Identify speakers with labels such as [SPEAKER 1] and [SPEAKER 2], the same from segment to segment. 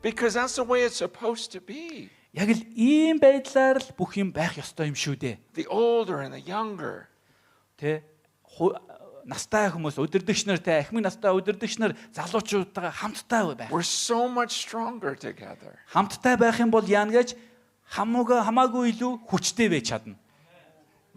[SPEAKER 1] Because that's the way it's supposed to be.
[SPEAKER 2] Яг л ийм байдлаар л бүх юм байх ёстой юм шүү дээ.
[SPEAKER 1] The older and the younger.
[SPEAKER 2] Тэ настай хүмүүс, удирдагч нар, тэ ахмын настай удирдагч нар залуучуудтайгаа хамтдаа байх.
[SPEAKER 1] We're so much stronger together.
[SPEAKER 2] Хамтдаа байх юм бол яана гэж хамаагүй илүү хүчтэй байж чадна.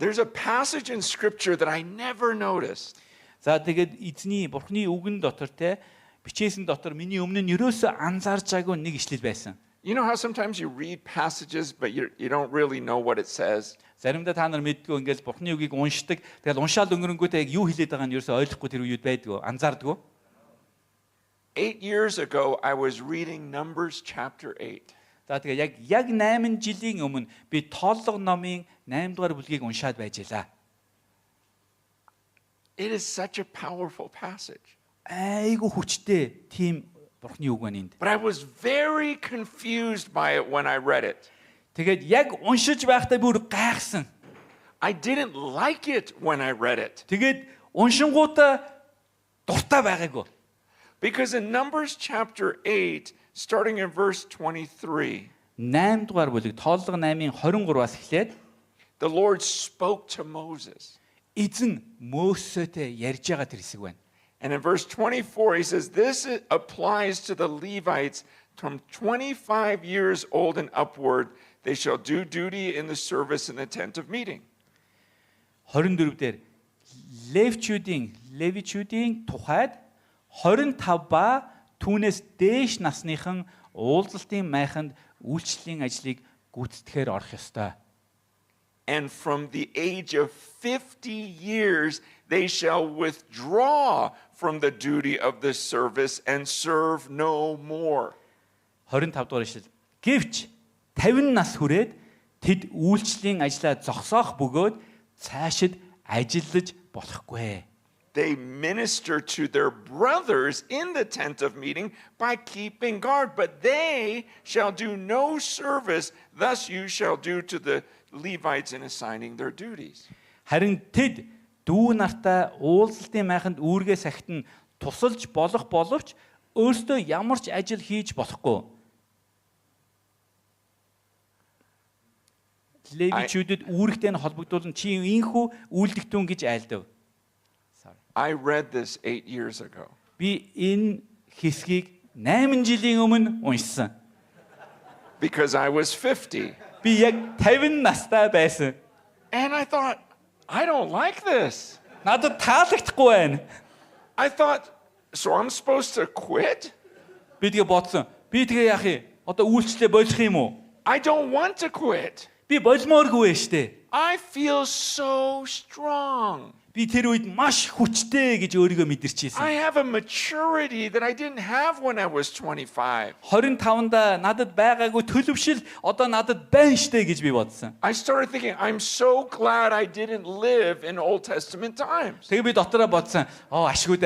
[SPEAKER 1] There's a passage in scripture that I never noticed.
[SPEAKER 2] За тэгээд эзний бурхны үгэн дотор тэ бичээсэн дотор миний өмнө нь ерөөсөө анзаарчаагүй нэг ишлэл байсан.
[SPEAKER 1] You know how sometimes you read passages but you don't really know what it says?
[SPEAKER 2] Заримдаа та нар мэдгүй ингээл бурхны үгийг уншдаг. Тэгэл уншаал өнгөрөнгөтэй яг юу хэлээд байгааг нь ерөөсөө ойлгохгүй тэр үед байдгүй, анзаардгүй.
[SPEAKER 1] 8 years ago I was reading Numbers chapter 8.
[SPEAKER 2] За тэгээ яг 8 жилийн өмнө би тооллого номын 8 дугаар бүлгийг уншаад байжээ.
[SPEAKER 1] It is such a powerful passage.
[SPEAKER 2] Айгу хүчтэй тийм бурхны үг байна энд.
[SPEAKER 1] But I was very confused by it when I read it.
[SPEAKER 2] Тэгээд яг уншиж байхдаа бүр гайхсан.
[SPEAKER 1] I didn't like it when I read it.
[SPEAKER 2] Тэгээд уншингуудаа дуртай байгаагүй.
[SPEAKER 1] Because in Numbers chapter 8, starting in verse 23,
[SPEAKER 2] 8 дугаар бүлэг тооллого 8-ын 23-аас эхлээд
[SPEAKER 1] the Lord spoke to Moses.
[SPEAKER 2] эзэн Мөсөтэй ярьж байгаа тэр хэсэг байна.
[SPEAKER 1] And in verse 24, he says, this applies to the Levites from 25 years old and upward. They shall do duty in the service in the tent of meeting.
[SPEAKER 2] 24 дээр Левичүүдийн тухайд 25 ба түүнээс дээш насныхан уулзалтын майханд үйлчлэлийн ажлыг гүйцэтгэхээр орох ёстой.
[SPEAKER 1] And from the age of 50 years, they shall withdraw from the duty of the service and serve no more.
[SPEAKER 2] 25 дугаар ишлэл. Гэвч 50 нас хүрээд тэд үйлчлэлийн ажлаа зогсоох бөгөөд цаашид ажиллаж болохгүй.
[SPEAKER 1] They minister to their brothers in the tent of meeting by keeping guard, but they shall do no service. Thus you shall do to the Levites in assigning their duties.
[SPEAKER 2] Харин тэд дүү нартай уулзалтын майханд үүргээ сахитан тусалж болох боловч өөрсдөө ямар ч ажил хийж болохгүй. Левичүүдэд үүрэгтэй нь холбогдуулан чи ийхүү үйлдэгтүүн гэж айлдав.
[SPEAKER 1] I read this 8 years ago.
[SPEAKER 2] Би энэ хэсгийг 8 жилийн өмнө уншсан.
[SPEAKER 1] Because I was 50.
[SPEAKER 2] Би яг 50 настай байсан.
[SPEAKER 1] And I thought, I don't like this.
[SPEAKER 2] Надад таалагдахгүй байна.
[SPEAKER 1] I thought, so I'm supposed to quit?
[SPEAKER 2] Би тэгээ бодсон. Би тэгээ яах юм? Одоо үйлчлээ болох юм уу?
[SPEAKER 1] I don't want to quit.
[SPEAKER 2] Би болмооргүй шүү дээ.
[SPEAKER 1] I feel so strong.
[SPEAKER 2] Би тэр үед маш хүчтэй гэж өөрийгөө мэдэрчээсэн.
[SPEAKER 1] I have a maturity that I didn't have when I was 25.
[SPEAKER 2] 25-да надад байгаагүй төлөвшил одоо надад байна штэ гэж би бодсон.
[SPEAKER 1] I started thinking, I'm so glad I didn't live in Old Testament times.
[SPEAKER 2] Тэгээ би дотороо бодсон. Ашгүй.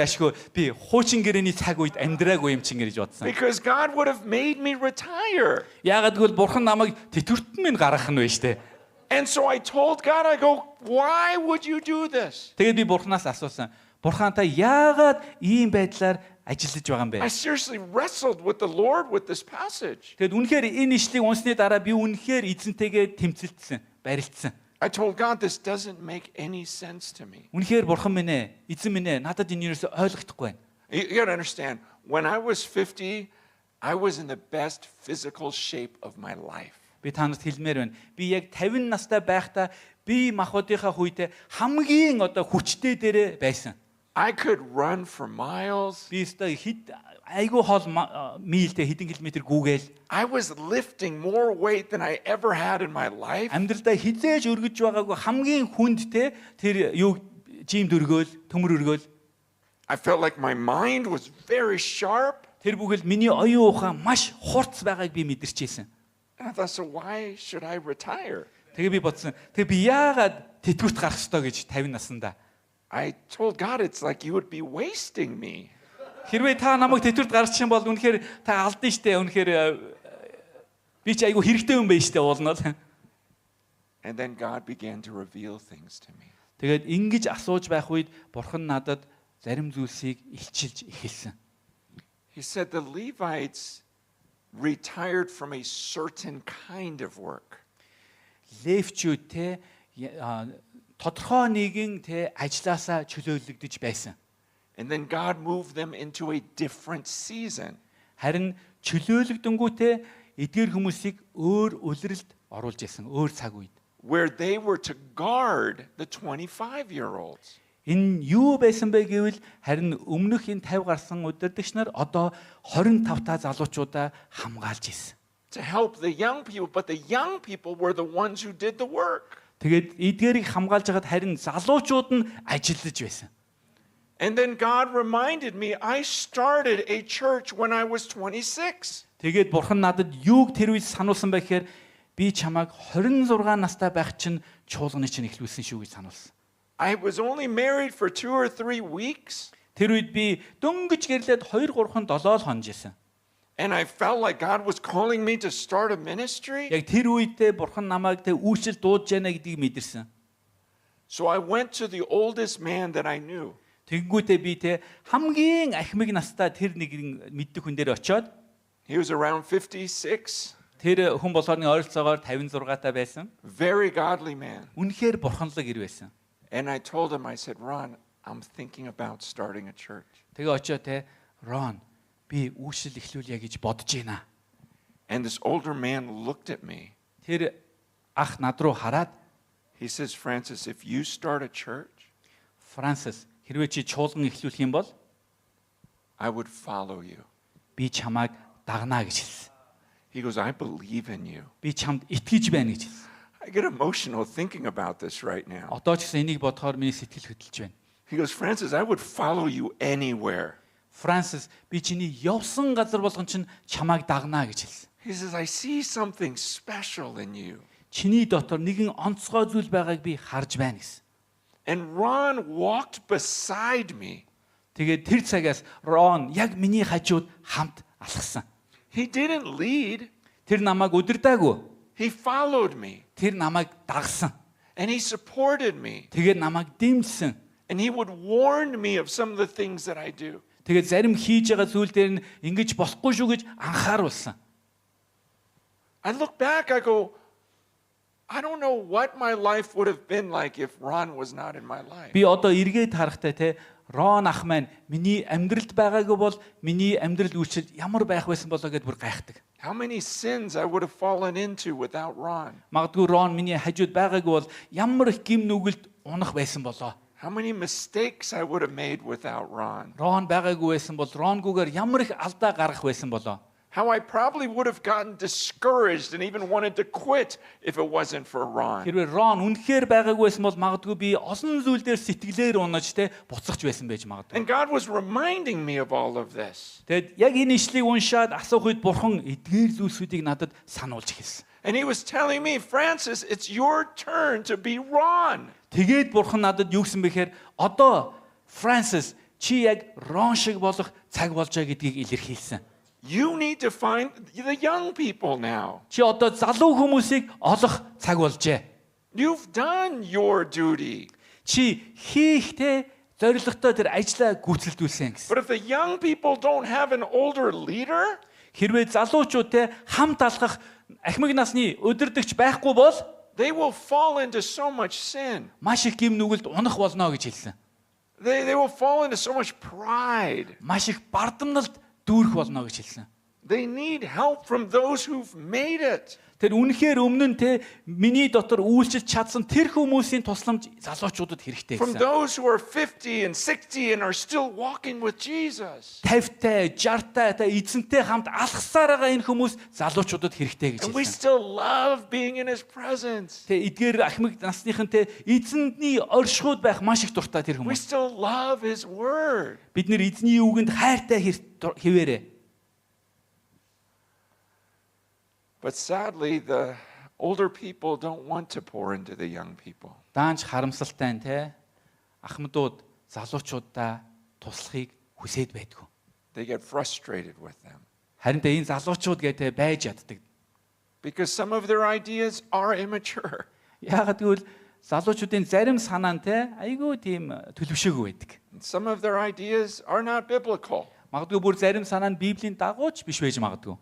[SPEAKER 2] Би хуучин гэрээний цаг үед амьдраагүй юм чин гэж бодсон.
[SPEAKER 1] Because God would have made me retire.
[SPEAKER 2] Яагаад гэвэл бурхан намайг тэтгэврт минь гаргах нь вэ штэ.
[SPEAKER 1] And so I told God, I go, why would you do this?
[SPEAKER 2] Тэгээд би бурханаас асуусан. Бурхан та яагаад ийм байдлаар ажиллаж байгаа юм бэ?
[SPEAKER 1] I seriously wrestled with the Lord with this passage.
[SPEAKER 2] Тэгэд үнэхээр энэ ишлийг унсны дараа би үнэхээр эзэнтэйгээ тэмцэлдсэн, барилцсан.
[SPEAKER 1] I told God, this doesn't make any sense to me.
[SPEAKER 2] Үнэхээр бурхан минь ээ, эзэн минь ээ, надад энэ юусоо ойлгохдохгүй байна.
[SPEAKER 1] You got to understand, when I was 50, I was in the best physical shape of my life.
[SPEAKER 2] Би танад хэлмээр байна. Би яг 50 настай байхдаа би махбодынхаа хүйтэ хамгийн одоо хүчтэй дээрээ байсан.
[SPEAKER 1] I could run for miles.
[SPEAKER 2] Би өстой айгүй хол милтэй хэдэн километр гүүгээл.
[SPEAKER 1] I was lifting more weight than I ever had in my life.
[SPEAKER 2] Амьдралдаа хизээж өргөж байгаагүй хамгийн хүндтэй тэр юу жим дөргөөл, төмөр өргөөл.
[SPEAKER 1] I felt like my mind was very sharp.
[SPEAKER 2] Тэр бүхэл миний оюун ухаан маш хурц байгааг би мэдэрчээсэн.
[SPEAKER 1] And I thought, so why should I retire?
[SPEAKER 2] Тэгээ би бодсон. Тэгээ би яагаад тэтгэврт гарах ёстой гэж 50 наснда.
[SPEAKER 1] I told God, it's like you would be wasting me.
[SPEAKER 2] Хэрвээ та намайг тэтгэврт гаргачих юм бол үнэхээр та алдсан штэ. Үнэхээр би ч айгүй хэрэгтэй юм байна штэ уулнаа.
[SPEAKER 1] And then God began to reveal things to me.
[SPEAKER 2] Тэгээд ингэж асууж байх үед бурхан надад зарим зүйлсийг илчилж эхэлсэн.
[SPEAKER 1] He said the Levites retired from a certain kind of work.
[SPEAKER 2] Левчүүд те тодорхой нэгэн те ажилласаа чөлөөлөгдөж байсан.
[SPEAKER 1] And then God moved them into a different season.
[SPEAKER 2] Харин чөлөөлөгдөнгүүтээ эдгээр хүмүүсийг өөр улиралд оруулж исэн, өөр цаг үед.
[SPEAKER 1] Where they were to guard the 25-year-olds.
[SPEAKER 2] Энэ юу байсан бэ гэвэл харин өмнөх энэ 50 гарсан удирдагч нар одоо 25 та залуучуудаа хамгаалж исэн.
[SPEAKER 1] To help the young people, but the young people were the ones who did the work.
[SPEAKER 2] Тэгээд эдгээрийг хамгаалж хагаад харин залуучууд нь ажиллаж байсан.
[SPEAKER 1] And then God reminded me, I started a church when I was 26.
[SPEAKER 2] Тэгээд бурхан надад юуг тэр үед сануулсан бэ гэхээр би чамайг 26 настай байх чинь чуулганы чинь эхлүүлсэн шүү гэж сануулсан.
[SPEAKER 1] I was only married for 2 or 3 weeks.
[SPEAKER 2] Тэр үед би дөнгөж гэрлээд 2-3 7 хонож исэн.
[SPEAKER 1] And I felt like God was calling me to start a ministry.
[SPEAKER 2] Яг тэр үедээ бурхан намайг тэ үйлчлэл дуудаж яана гэдгийг мэдэрсэн.
[SPEAKER 1] So I went to the oldest man that I knew.
[SPEAKER 2] Тэгэнгүүтээ би тэ хамгийн ахмиг настай тэр нэг мэддэг хүн дээр очиод
[SPEAKER 1] He was around 56.
[SPEAKER 2] тэр хүн болгоны ойролцоогоор 56 та байсан.
[SPEAKER 1] Very godly man.
[SPEAKER 2] Үнэхээр бурханлаг ир байсан.
[SPEAKER 1] And I told him, I said, Ron, I'm thinking about starting a church.
[SPEAKER 2] Тэгээ очиод тэ Рон би үйлчлэл эхлүүлье гэж бодож байна.
[SPEAKER 1] And this older man looked at me.
[SPEAKER 2] Тэр ах над руу хараад
[SPEAKER 1] He says, Francis, if you start a church,
[SPEAKER 2] Франсис хэрвээ чи чуулган эхлүүлэх юм бол
[SPEAKER 1] I would follow you.
[SPEAKER 2] би чамайг дагнаа гэж хэлсэн.
[SPEAKER 1] He goes, I believe in you.
[SPEAKER 2] Би чамд итгэж байна гэж хэлсэн.
[SPEAKER 1] I get emotional thinking about this right now.
[SPEAKER 2] Одоо ч гэсэн энийг бодохоор миний сэтгэл хөдлөж байна.
[SPEAKER 1] He goes, Francis, I would follow you anywhere.
[SPEAKER 2] Франсис би чиний явсан газар болгон чинь чамайг дагнаа гэж хэлсэн.
[SPEAKER 1] He says, I see something special in you.
[SPEAKER 2] Чиний дотор нэгэн онцгой зүйл байгааг би харж байна гэсэн.
[SPEAKER 1] And Ron walked beside me.
[SPEAKER 2] Тэгээд тэр цагаас Рон яг миний хажууд хамт алхсан.
[SPEAKER 1] He didn't lead.
[SPEAKER 2] Тэр намайг удирдаагүй.
[SPEAKER 1] He followed me.
[SPEAKER 2] Тэр намайг дагсан.
[SPEAKER 1] And he supported me.
[SPEAKER 2] Тэгээд намайг дэмжсэн.
[SPEAKER 1] And he would warn me of some of the things that I do.
[SPEAKER 2] Тэгээд зарим хийж байгаа зүйл дээр нь ингэж болохгүй шүү гэж анхааруулсан.
[SPEAKER 1] I look back, I go, I don't know what my life would have been like if Ron was not in my life.
[SPEAKER 2] Би одоо эргээд харахтай те Рон ах маань миний амьдралд байгаагүй бол миний амьдрал үйлчлэл ямар байх байсан болоо гэд бүр гайхдаг.
[SPEAKER 1] How many sins I would have fallen into without Ron.
[SPEAKER 2] Магадгүй Рон миний хажууд байгаагүй бол ямар их гим нүгэлд унах байсан болоо.
[SPEAKER 1] How many mistakes I would have made without Ron.
[SPEAKER 2] Рон байгаагүй байсан бол Ронгүйгээр ямар их алдаа гаргах байсан болоо.
[SPEAKER 1] How I probably would have gotten discouraged and even wanted to quit if it wasn't for Ron.
[SPEAKER 2] Хэрвээ Рон үнэхээр байгаагүй байсан бол магадгүй би олон зүйл дээр сэтгэлээр унаж те буцахч байсан байж магадгүй.
[SPEAKER 1] And God was reminding me of all of this.
[SPEAKER 2] Тэгэд яг энэ ишлийг уншаад асуух үед бурхан эдгээр зүйлсүүдийг надад сануулж эхэлсэн.
[SPEAKER 1] And he was telling me, Francis, it's your turn to be Ron.
[SPEAKER 2] Тэгээд бурхан надад юу гэсэн бэхээр одоо Франсис чи яг Рон шиг болох цаг болж байгаа гэдгийг илэрхийлсэн.
[SPEAKER 1] You need to find the young people now.
[SPEAKER 2] Чи одоо залуу хүмүүсийг олох цаг болжээ.
[SPEAKER 1] You've done your duty.
[SPEAKER 2] Чи хийхтэй зоригтой тэр ажлаа гүйцэлдүүлсэн гэсэн.
[SPEAKER 1] But if the young people don't have an older leader,
[SPEAKER 2] Хэрвээ залуучуудтай хамт алхах ахмиг насны удирдагч байхгүй бол
[SPEAKER 1] they will fall into so much sin.
[SPEAKER 2] маш их гим нүгэлд унах болно гэж хэлсэн.
[SPEAKER 1] They will fall into so much pride.
[SPEAKER 2] Маш их бардамналд дүүрэх болно гэж хэлсэн.
[SPEAKER 1] They need help from those who've made it.
[SPEAKER 2] Тэр үнэхээр өмнө нь те миний дотор үйлчилж чадсан тэр хүмүүсийн тусламж залуучуудад хэрэгтэй
[SPEAKER 1] From
[SPEAKER 2] гэсэн.
[SPEAKER 1] those who are 50 and 60 and are still walking with Jesus.
[SPEAKER 2] 50-тай, 60-тай та эзэнтэй хамт алхасаар байгаа энэ хүмүүс залуучуудад хэрэгтэй гэж
[SPEAKER 1] And we
[SPEAKER 2] хэлсэн.
[SPEAKER 1] still love being in his presence.
[SPEAKER 2] Тэ эдгээр ахмиг насныхан те эзэндний оршихуйд байх маш их дуртай тэр
[SPEAKER 1] We
[SPEAKER 2] хүмүүс.
[SPEAKER 1] still love his word.
[SPEAKER 2] Бид нэр эзний үгэнд хайртай хэвээрээ.
[SPEAKER 1] But sadly, the older people don't want to pour into the young people.
[SPEAKER 2] Даанч харамсалтай нь те ахмадууд залуучуудаа туслахыг хүсээд байдгүй.
[SPEAKER 1] They get frustrated with them
[SPEAKER 2] Харин тэ энэ залуучууд гэдэг байж яддаг.
[SPEAKER 1] because some of their ideas are immature.
[SPEAKER 2] Яагаад гэвэл залуучуудын зарим санаа нь те айгүй тийм төлөвшөөгүй байдаг.
[SPEAKER 1] And some of their ideas are not biblical.
[SPEAKER 2] Магадгүй бүр зарим санаа нь Библийн дагууч биш байж магадгүй.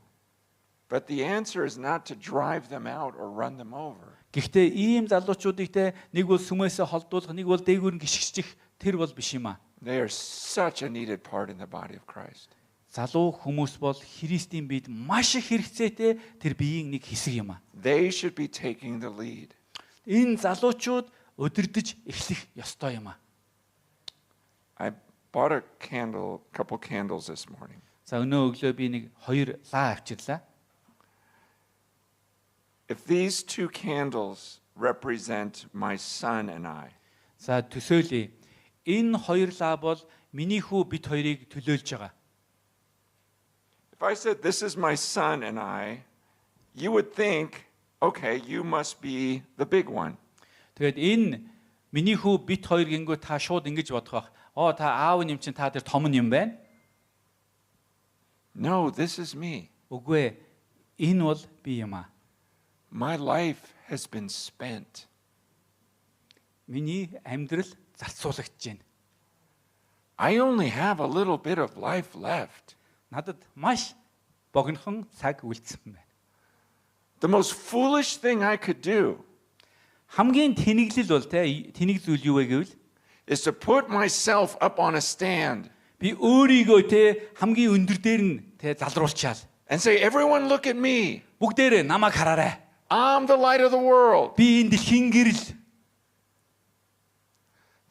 [SPEAKER 1] But the answer is not to drive them out or run them over.
[SPEAKER 2] Гэхдээ ийм залуучуудыг те нэг бол сүмээсээ холдуулах, нэг бол дээгүүр нь гიშгэж тэр бол биш юм аа.
[SPEAKER 1] They are such a needed part in the body of Christ.
[SPEAKER 2] Залуу хүмүүс бол Христийн биед маш их хэрэгцээтэй тэр биеийн нэг хэсэг юм аа.
[SPEAKER 1] They should be taking the lead.
[SPEAKER 2] Энэ залуучууд удирдах эхлэх ёстой юм аа.
[SPEAKER 1] I bought a couple candles this morning.
[SPEAKER 2] За өнөө өглөө би нэг 2 лаа авчирлаа.
[SPEAKER 1] If these two candles represent my son and I,
[SPEAKER 2] За төсөөлье. Энэ 2 лаа бол миний хүү бид хоёрыг төлөөлж байгаа.
[SPEAKER 1] if I said this is my son and I, you would think, okay, you must be the big one.
[SPEAKER 2] Тэгээд энэ миний хүү бид хоёр гингүү та шууд ингэж бодох байх. Та аав юм чинь та тэр том юм байна.
[SPEAKER 1] No, this is me.
[SPEAKER 2] Үгүй ээ. Энэ бол би юм аа.
[SPEAKER 1] My life has been spent.
[SPEAKER 2] Миний амьдрал зарцуулагдж байна.
[SPEAKER 1] I only have a little bit of life left.
[SPEAKER 2] Надад маш богинохон цаг үлдсэн байна.
[SPEAKER 1] The most foolish thing I could do
[SPEAKER 2] Хамгийн тэнэглэл бол тэнэг зүйл юу вэ гэвэл
[SPEAKER 1] is to put myself up on a stand
[SPEAKER 2] би өөрийгөө хамгийн өндөр дээр нь залруулчаал.
[SPEAKER 1] and say, everyone look at me.
[SPEAKER 2] Бүгдээрээ намайг хараарай.
[SPEAKER 1] I'm the light of the world.
[SPEAKER 2] Би энэ дэлхийн гэрэл.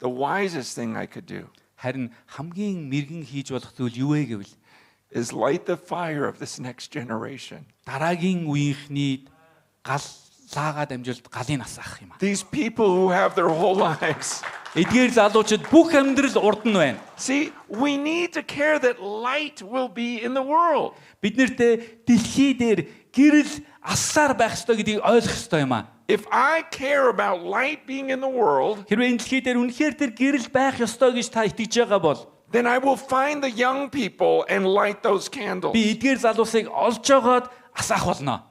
[SPEAKER 1] The wisest thing I could do
[SPEAKER 2] Харин хамгийн мэрэгэн хийж болох зүйл юу вэ гэвэл
[SPEAKER 1] is light the fire of this next generation.
[SPEAKER 2] дараагийн үеийнхний гал лаагаад амжилт галын асаах юм аа.
[SPEAKER 1] These people who have their whole lives.
[SPEAKER 2] Эдгээр залуучууд бүх амьдрал урд нь байна.
[SPEAKER 1] See, we need to care that light will be in the world.
[SPEAKER 2] Бид нэртээ дэлхий дээр гэрэл асаар байх ёстой гэдгийг ойлгох ёстой юм аа.
[SPEAKER 1] If I care about light being in the world,
[SPEAKER 2] Хэрвээ энэ дэлхий дээр үнэхээр тэр гэрэл байх ёстой гэж та итгэж байгаа бол
[SPEAKER 1] then I will find the young people and light those candles.
[SPEAKER 2] би эдгээр залуусыг олж жагаад асаах болно.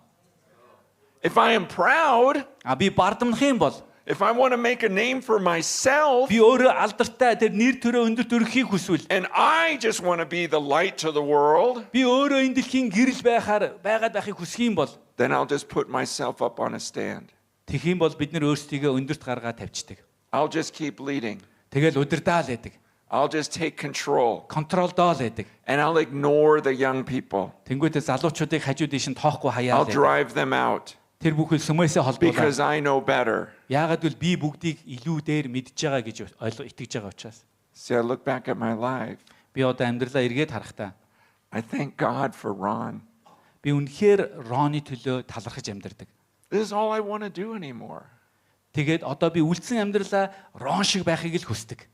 [SPEAKER 1] If I am proud,
[SPEAKER 2] Би бардамнах юм бол
[SPEAKER 1] if I want to make a name for myself,
[SPEAKER 2] би өөрөө алдартай тэр нэр төрөө өндөр төрөхийг хүсвэл
[SPEAKER 1] and I just want to be the light to the world,
[SPEAKER 2] би өөрөө энэ дэлхийн гэрэл байгаад байхыг хүсэх юм бол
[SPEAKER 1] then I'll just put myself up on a stand.
[SPEAKER 2] тэгэх юм бол бид нар өөрсдийгөө өндөрт гаргаад тавьчихдаг.
[SPEAKER 1] I'll just keep leading.
[SPEAKER 2] Тэгэл удирдаал байдаг.
[SPEAKER 1] I'll just take control.
[SPEAKER 2] Контролдоо л байдаг.
[SPEAKER 1] And I'll ignore the young people.
[SPEAKER 2] Тэнгүүтээ залуучуудыг хажуу дэш нь тоохгүй
[SPEAKER 1] I'll
[SPEAKER 2] хаяа л байдаг.
[SPEAKER 1] drive them out
[SPEAKER 2] Тэр бүхэл сүмээсээ холбоолаа.
[SPEAKER 1] because I know better.
[SPEAKER 2] Яагаад гэвэл би бүгдийг илүү дээр мэдж байгаа гэж итгэж байгаа учраас.
[SPEAKER 1] See, I look back at my life.
[SPEAKER 2] Би одоо амьдралаа эргээд харахтаа
[SPEAKER 1] I thank God for Ron.
[SPEAKER 2] би үнэхээр Роны төлөө талархаж амьдардаг.
[SPEAKER 1] This is all I want to do anymore.
[SPEAKER 2] Тэгээд одоо би үлдсэн амьдралаа Рон шиг байхыг л хүсдэг.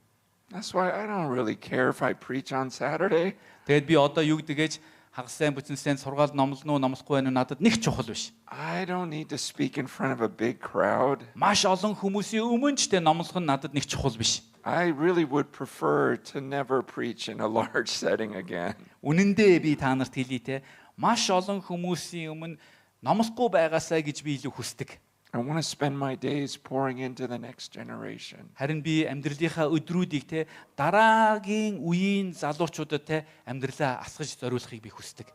[SPEAKER 1] That's why I don't really care if I preach on Saturday.
[SPEAKER 2] Тэгээд би одоо юу гэдэгэж хагассайн бүтэнсэн сургаал номлоно уу номлохгүй байх нь надад нэг чухал биш.
[SPEAKER 1] I don't need to speak in front of a big crowd.
[SPEAKER 2] Маш олон хүмүүсийн өмнө ч номлох нь надад нэг чухал биш.
[SPEAKER 1] I really would prefer to never preach in a large setting again.
[SPEAKER 2] Үнэн дээр би та нарт хэлье маш олон хүмүүсийн өмнө номлохгүй байгаасаа гэж би илүү хүсдэг.
[SPEAKER 1] I want to spend my days pouring into the next generation.
[SPEAKER 2] Харин би амьдралынхаа өдрүүдийг дараагийн үеийн залуучуудад амьдралаа асгаж зориулахыг би хүсдэг.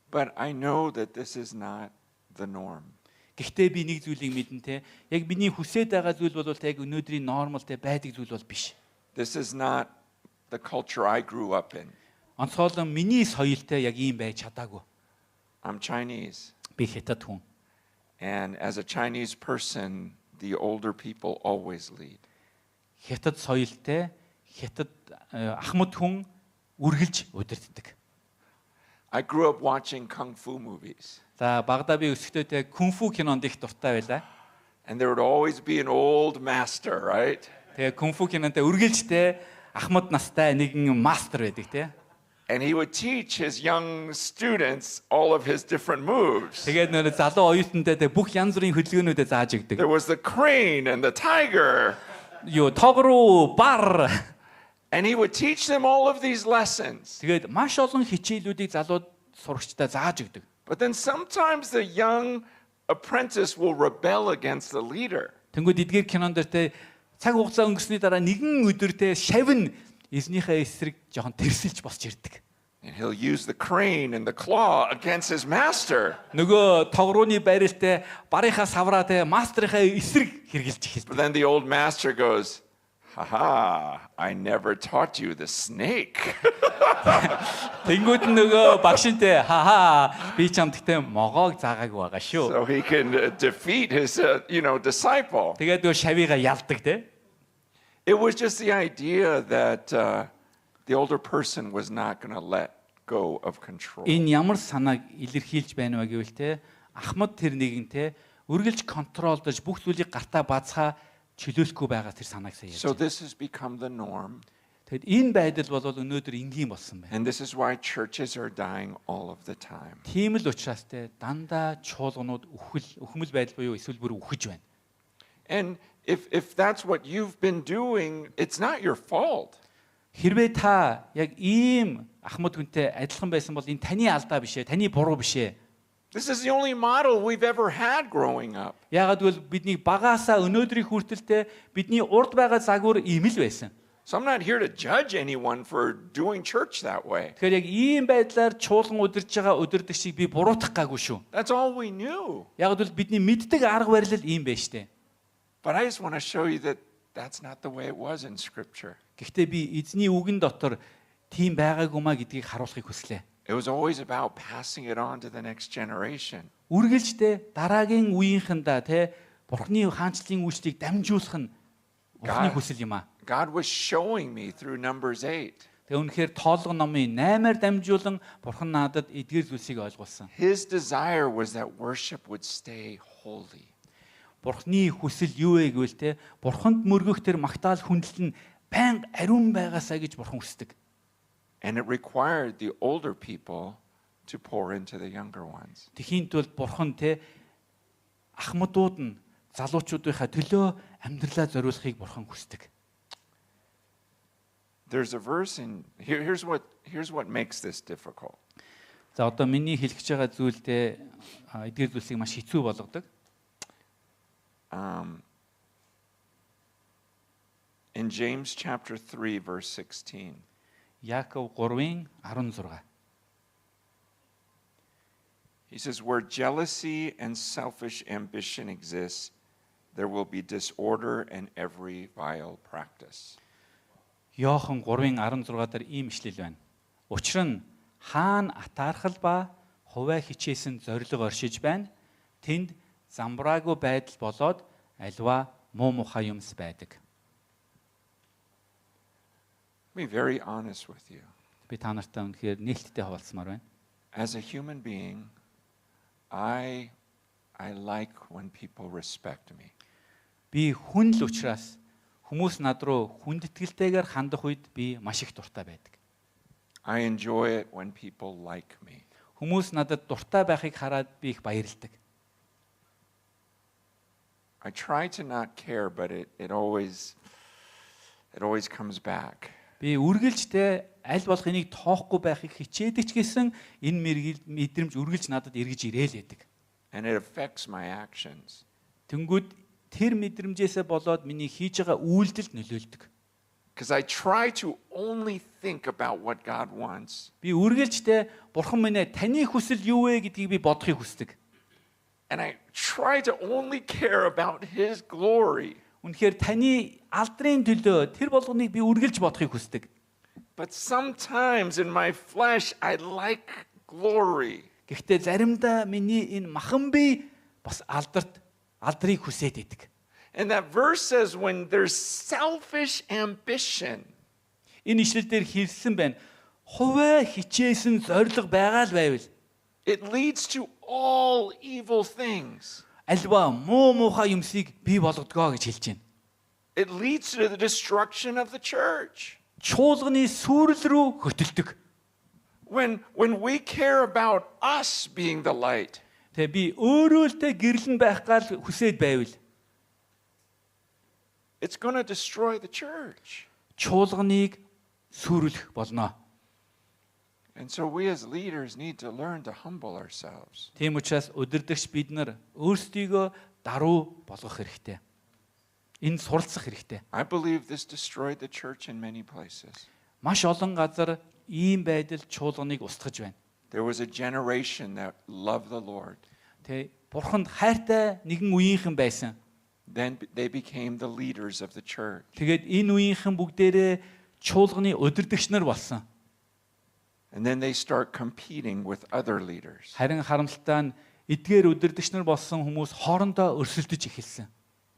[SPEAKER 1] But I know that this is not the norm.
[SPEAKER 2] Гэхдээ би нэг зүйлийг мэднэ яг миний хүсэж байгаа зүйл бол яг өнөөдрийн нормал байдаг зүйл бол биш.
[SPEAKER 1] This is not the culture I grew up in.
[SPEAKER 2] Онцгойлон миний соёлтой яг ийм байж чадаагүй.
[SPEAKER 1] I'm Chinese.
[SPEAKER 2] Би хятад хүн.
[SPEAKER 1] And as a Chinese person, the older people always lead.
[SPEAKER 2] Хятад соёлтой хятад ахмад хүн үргэлж удирддаг.
[SPEAKER 1] I grew up watching kung fu movies.
[SPEAKER 2] За багада би өсөхдөө кунфу кинонд их дуртай байлаа.
[SPEAKER 1] And there would always be an old master, right?
[SPEAKER 2] Тэгээ кунфу кинонд үргэлж ахмад настай нэгэн мастер байдаг
[SPEAKER 1] And he would teach his young students all of his different moves.
[SPEAKER 2] Тэгээд нөр залуу оюутнуудад бүх янз бүрийн хөдөлгөөнүүдэд зааж өгдөг.
[SPEAKER 1] There was the crane and the tiger.
[SPEAKER 2] Юу тогруу бар.
[SPEAKER 1] And he would teach them all of these lessons.
[SPEAKER 2] Тэгээд маш олон хичээлүүдийг залууд сурагчдаа зааж өгдөг.
[SPEAKER 1] But then sometimes the young apprentice will rebel against the leader.
[SPEAKER 2] Тэнгүүд эдгээр кинонд цаг хугацаа өнгөрсний дараа нэгэн өдөр шавн эзнийхээ эсрэг жоохон тэрсэлж босч ирдэг.
[SPEAKER 1] And he'll use the crane and the claw against his master.
[SPEAKER 2] Нөгөө тогрууны байралтай барынхаа савраа те мастрынхаа эсрэг хэрглэж эхэлдэг.
[SPEAKER 1] But then the old master goes, "Ha, I never taught you the snake."
[SPEAKER 2] Тэнгүүд нөгөө багшинтэй хаа би чамд гэхдээ могоог заагаагүй байгаа шүү.
[SPEAKER 1] So he can defeat his, disciple.
[SPEAKER 2] Тэгээд нөгөө шавьяга ялдаг те.
[SPEAKER 1] It was just the idea that the older person was not going to let go of control.
[SPEAKER 2] Энэ ямар санааг илэрхийлж байна вэ гэвэл те ахмад тэр нэгэнтэй үргэлж контролдож бүх зүйлийг гартаа бацхаа чөлөөлөхгүй байгаа тэр санааг сая
[SPEAKER 1] So
[SPEAKER 2] ярьж.
[SPEAKER 1] this has become the norm.
[SPEAKER 2] Тэгэд энэ байдал бол өнөөдөр энгийн болсон байна.
[SPEAKER 1] And this is why churches are dying all of the time.
[SPEAKER 2] Тийм л учраас те дандаа чуулганууд өхмөл байдал буюу эсвэл бүр үхэж байна.
[SPEAKER 1] And if that's what you've been doing, it's not your fault.
[SPEAKER 2] Хэрвээ та яг ийм ахмад хүнтэй адилхан байсан бол энэ таны алдаа биш ээ, таны буруу биш ээ.
[SPEAKER 1] This is the only model we've ever had growing up.
[SPEAKER 2] Яагаад гэвэл бидний багаасаа өнөөдрийн хүртэлтэй бидний урд байгаа загвар ийм л байсан.
[SPEAKER 1] So I'm not here to judge anyone for doing church that way.
[SPEAKER 2] Тэгэхээр яг ийм байдлаар чуулган удирж байгаа удирдагчийг би буруутгах гаагүй шүү.
[SPEAKER 1] That's all we knew.
[SPEAKER 2] Яагаад гэвэл бидний мэддэг арга барил ийм байж тээ.
[SPEAKER 1] But I just want to show you that that's not the way it was in Scripture.
[SPEAKER 2] Гэхдээ би эзний үгэн дотор тийм байгаагүй маа гэдгийг харуулахыг хүслээ.
[SPEAKER 1] It was always about passing it on to the next generation.
[SPEAKER 2] Үргэлжтэй дараагийн үеийнхэндээ те Бурхны хаанчлалын үйлчлийг дамжуулах нь Бурхны хүсэл юм аа.
[SPEAKER 1] God was showing me through Numbers 8.
[SPEAKER 2] Тэгээ үнэхээр тоолго номын 8-аар дамжуулан Бурхан надад эдгээр зүйлсийг ойлгуулсан.
[SPEAKER 1] His desire was that worship would stay holy.
[SPEAKER 2] Бурхны хүсэл юу вэ гэвэл те Бурханд мөргөх тэр магтаал хүндлэл нь байнга ариун байгаасаа гэж Бурхан хүсдэг.
[SPEAKER 1] And it required the older people to pour into the younger ones.
[SPEAKER 2] Тэхийн тулд Бурхан те ахмадууд нь залуучуудынхаа төлөө амьдралаа зориулахыг Бурхан хүсдэг.
[SPEAKER 1] There's a verse in here's what makes this difficult.
[SPEAKER 2] За одоо миний хэлэх гэж байгаа зүйлдээ эдгээр зүйлсийг маш хэцүү болгодог.
[SPEAKER 1] In James chapter 3 verse 16.
[SPEAKER 2] Яаков 3-ын 16.
[SPEAKER 1] He says, where jealousy and selfish ambition exists, there will be disorder and every vile practice.
[SPEAKER 2] Иохан 3-ын 16 дээр ийм ишлэл байна. Учир нь хаана атаархал ба хуваа хичээсэн зориг оршиж байна. Тэнд замбраагүй байдал болоод альва муу мухай юмс байдаг.
[SPEAKER 1] Be very honest with you.
[SPEAKER 2] Би та нартай үнэхээр нээлттэй хаваалцмаар байна.
[SPEAKER 1] As a human being, I like when people respect me.
[SPEAKER 2] Би хүн л учраас хүмүүс над руу хүндэтгэлтэйгээр хандах үед би маш их дуртай байдаг.
[SPEAKER 1] I enjoy it when people like me.
[SPEAKER 2] Хүмүүс надад дуртай байхыг хараад би их баярлдаг.
[SPEAKER 1] I try to not care, but it always comes back.
[SPEAKER 2] Би үргэлжтэй аль болох энийг тоохгүй байхыг хичээдэг ч гэсэн энэ мэдрэмж үргэлж надад эргэж ирээл байдаг.
[SPEAKER 1] And it affects my actions.
[SPEAKER 2] Тэнгүүд тэр мэдрэмжээсээ болоод миний хийж байгаа үйлдэлд нөлөөлдөг.
[SPEAKER 1] Because I try to only think about what God wants.
[SPEAKER 2] Би үргэлжтэй Бурхан минь таны хүсэл юу вэ гэдгийг би бодохыг хүсдэг.
[SPEAKER 1] And I try to only care about His glory.
[SPEAKER 2] Үнэхээр таны алдрын төлөө тэр болгоныг би үргэлж бодохыг хүсдэг.
[SPEAKER 1] But sometimes in my flesh I like glory.
[SPEAKER 2] Гэхдээ заримдаа миний энэ махан би бас алдрыг хүсээд идэг.
[SPEAKER 1] And that verse says when there's selfish ambition.
[SPEAKER 2] Энэ ишлэл дээр хэлсэн байна. Хуваа хичээсэн зориг байгаа л байвал
[SPEAKER 1] It leads to all evil things.
[SPEAKER 2] альва муу муухай юмсыг бий болгодгоо гэж хэлж байна.
[SPEAKER 1] It leads to the destruction of the church.
[SPEAKER 2] Чуулганы сүрэл рүү хөтөлдөг.
[SPEAKER 1] When we care about us being the light.
[SPEAKER 2] Тэгээ би өөрөөлтөө гэрлэн байх гал хүсээд байвал
[SPEAKER 1] It's going to destroy the church.
[SPEAKER 2] чуулганыг сүрүүлэх болно.
[SPEAKER 1] And so we as leaders need to learn to humble ourselves.
[SPEAKER 2] Тийм учраас удирдагч бид нар өөрсдийгөө даруй болгох хэрэгтэй. Энэ суралцах хэрэгтэй.
[SPEAKER 1] I believe this destroyed the church in many places.
[SPEAKER 2] Маш олон газар ийм байдал чуулганыг устгаж байна.
[SPEAKER 1] There was a generation that loved the Lord.
[SPEAKER 2] Тэ Бурханд хайртай нэгэн үеийнхэн байсан.
[SPEAKER 1] Then they became the leaders of the church.
[SPEAKER 2] Тэгээд энэ үеийнхэн бүгдээрээ чуулганы удирдагч нар болсон.
[SPEAKER 1] And then they start competing with other leaders.
[SPEAKER 2] Харин харамсалтай нь эдгээр удирдагч нар болсон хүмүүс хоорондоо өрсөлдөж эхэлсэн.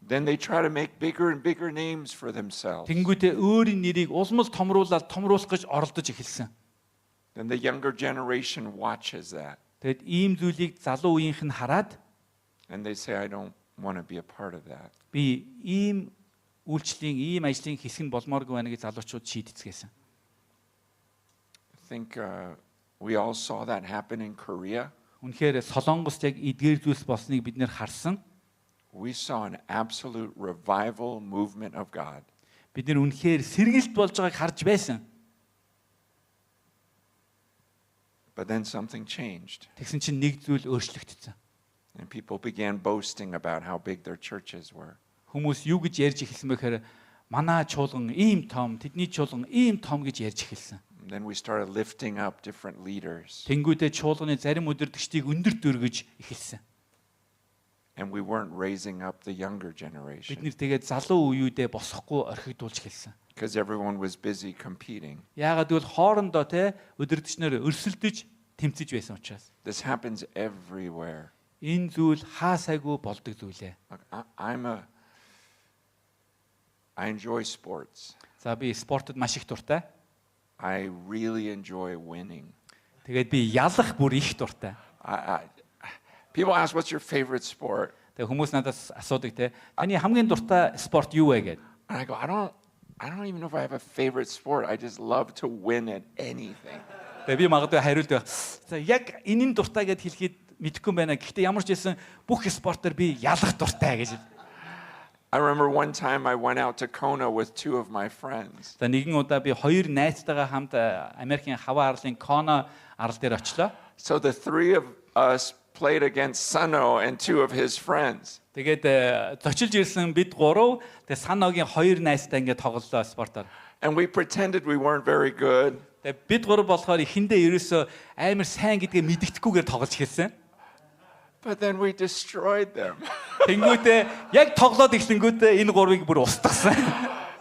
[SPEAKER 1] Then they try to make bigger and bigger names for themselves.
[SPEAKER 2] Тэнгүүтээ өөрийн нэрийг улмал томруулаад томруулах гэж оролдож эхэлсэн.
[SPEAKER 1] Then the younger generation watches that
[SPEAKER 2] Тэгэд ийм зүйлийг залуу үеийнх нь хараад
[SPEAKER 1] and they say, I don't want to be a part of that.
[SPEAKER 2] би ийм үйлчлэлийн, ийм ажлын хэсэг нь болмооргүй байна гэж залуучууд шийдэцгээсэн.
[SPEAKER 1] I think we all saw that happen in Korea.
[SPEAKER 2] Үнэхээр Солонгост яг эдгээр зүйлс болсныг бид нэр харсан.
[SPEAKER 1] We saw an absolute revival movement of God.
[SPEAKER 2] Бид нэр үнэхээр сэргэлт болж байгааг харж байсан.
[SPEAKER 1] But then something changed.
[SPEAKER 2] Тэгсэн чинь нэг зүйл өөрчлөгдсөн.
[SPEAKER 1] And people began boasting about how big their churches were.
[SPEAKER 2] Хүмүүс юу гэж ярьж эхэлсэн бэхээр манай чуулган ийм том, тэдний чуулган ийм том гэж ярьж эхэлсэн.
[SPEAKER 1] And then we started lifting up different leaders.
[SPEAKER 2] Тэнгүүдээ чуулганы зарим удирдагчдыг өндөр дөргөж эхэлсэн.
[SPEAKER 1] And we weren't raising up the younger
[SPEAKER 2] Бид
[SPEAKER 1] generation
[SPEAKER 2] нэр тэгээд залуу үеүдээ босохгүй орхигдуулж эхэлсэн.
[SPEAKER 1] because everyone was busy competing.
[SPEAKER 2] Яагаад гэвэл хоорондоо те удирдагч нар өрсөлдөж тэмцэж байсан учраас.
[SPEAKER 1] This happens everywhere.
[SPEAKER 2] Энэ зүйл хаасайгүй болдог зүйлээ.
[SPEAKER 1] Look, I enjoy sports.
[SPEAKER 2] За би спортод маш их дуртай.
[SPEAKER 1] I really enjoy winning.
[SPEAKER 2] Тэгээд би ялах бүр их дуртай.
[SPEAKER 1] People ask, what's your favorite sport?
[SPEAKER 2] Тэгээд хүмүүс надаас асуудаг те. Таны хамгийн дуртай спорт юу вэ гэд.
[SPEAKER 1] And I go, I don't even know if I have a favorite sport. I just love to win at anything.
[SPEAKER 2] Тэгээд би магадгүй хариулдаг. За яг энийн дуртай гэд хэлэхэд мэдэхгүй байна. Гэхдээ ямар ч байсан бүх спортоор би ялах дуртай гэж.
[SPEAKER 1] I remember one time I went out to Kona with two of my friends.
[SPEAKER 2] За нэгэн удаа би хоёр найзтайгаа хамт Америкийн хаваа арлын Кона арал дээр очлоо.
[SPEAKER 1] So the three of us played against Sano and two of his friends.
[SPEAKER 2] Тэгээд зочилж ирсэн бид гурав тэгээд Саногийн хоёр найзтай ингээд тоглолоо спортоор.
[SPEAKER 1] And we pretended we weren't very good.
[SPEAKER 2] Тэгээд бид гурав болохоор эхэндээ ерөөсөө амар сайн гэдгээ мэддэхгүйгээр тоглож эхэлсэн.
[SPEAKER 1] But then we destroyed them.
[SPEAKER 2] Тэнгүүтээ яг тоглоод эхлэнгүүтээ энэ гурвыг бүр устгасан.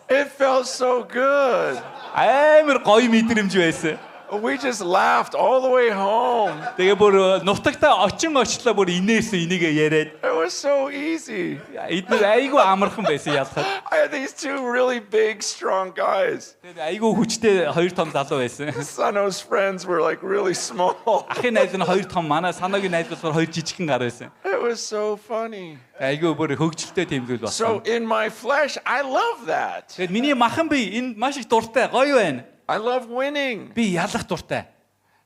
[SPEAKER 1] It felt so good.
[SPEAKER 2] Амар гоё мэдрэмж байсан.
[SPEAKER 1] We just laughed all the way home.
[SPEAKER 2] Тэгээ бүр нутагтаа очлоо бүр инээсэн энийгээ яриад.
[SPEAKER 1] It was so easy.
[SPEAKER 2] Эдгээр айгүй амархан байсан ялахад.
[SPEAKER 1] I had these two really big, strong guys.
[SPEAKER 2] Тэгээд айгүй хүчтэй хоёр том залуу байсан.
[SPEAKER 1] Sano's friends were like really small.
[SPEAKER 2] Ахын найз нь хоёр том, манай Саногийн найз болохоор хоёр жижигхэн гар байсан.
[SPEAKER 1] It was so funny.
[SPEAKER 2] Айгүй бүр хөгжилтэй тэмдэглэл
[SPEAKER 1] So
[SPEAKER 2] болсон.
[SPEAKER 1] in my flesh, I love that.
[SPEAKER 2] Тэгээд миний махан би энд маш их дуртай, гоё байна.
[SPEAKER 1] I love winning.
[SPEAKER 2] Би ялах дуртай.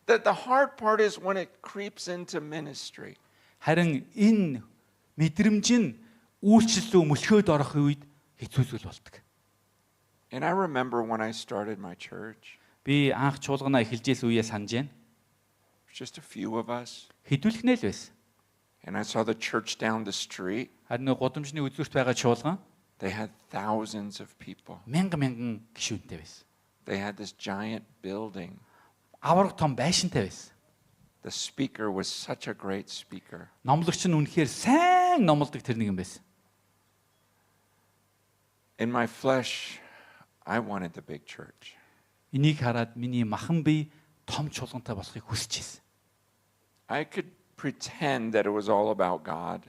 [SPEAKER 1] That the hard part is when it creeps into ministry.
[SPEAKER 2] Харин энэ мэдрэмж нь үйлчлэл рүү мөлхөөд орох үед хэцүү зүйл болдог.
[SPEAKER 1] And I remember when I started my church,
[SPEAKER 2] Би анх чуулганаа эхэлжээс үеэ санаж байна.
[SPEAKER 1] just a few of us.
[SPEAKER 2] Хэдүүлхнэ л байсан.
[SPEAKER 1] And I saw the church down the street.
[SPEAKER 2] Харин гудамжны үзүүрт байгаа чуулган
[SPEAKER 1] They had thousands of people.
[SPEAKER 2] мянган гишүүнтэй байсан.
[SPEAKER 1] They had this giant building.
[SPEAKER 2] Аварга том байшинтай байсан.
[SPEAKER 1] The speaker was such a great speaker.
[SPEAKER 2] Номлогч нь үнэхээр сайн номлодог тэр нэгэн байсан.
[SPEAKER 1] In my flesh, I wanted the big church.
[SPEAKER 2] Энийг хараад миний махан бие том чуулгантай болохыг хүсэж байсан.
[SPEAKER 1] I could pretend that it was all about God.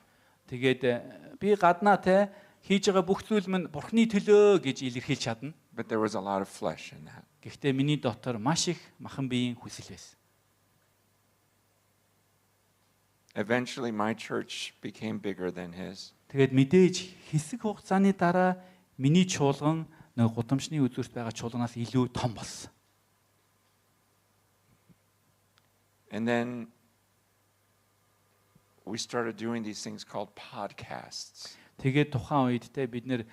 [SPEAKER 2] Тэгээд би гаднаа те хийж байгаа бүх зүйл минь Бурхны төлөө гэж илэрхийлж чадна.
[SPEAKER 1] But there was a lot of flesh in that.
[SPEAKER 2] Гэхдээ миний дотор маш их махан биеийн хүсэл байсан.
[SPEAKER 1] Eventually, my church became bigger than his.
[SPEAKER 2] Тэгээд мэдээж хэсэг хугацааны дараа миний чуулган нэг гудамжны үзүүрт байгаа чуулганаас илүү том болсон.
[SPEAKER 1] And then we started doing these things called podcasts.
[SPEAKER 2] Тэгээд тухайн үед те бид нэр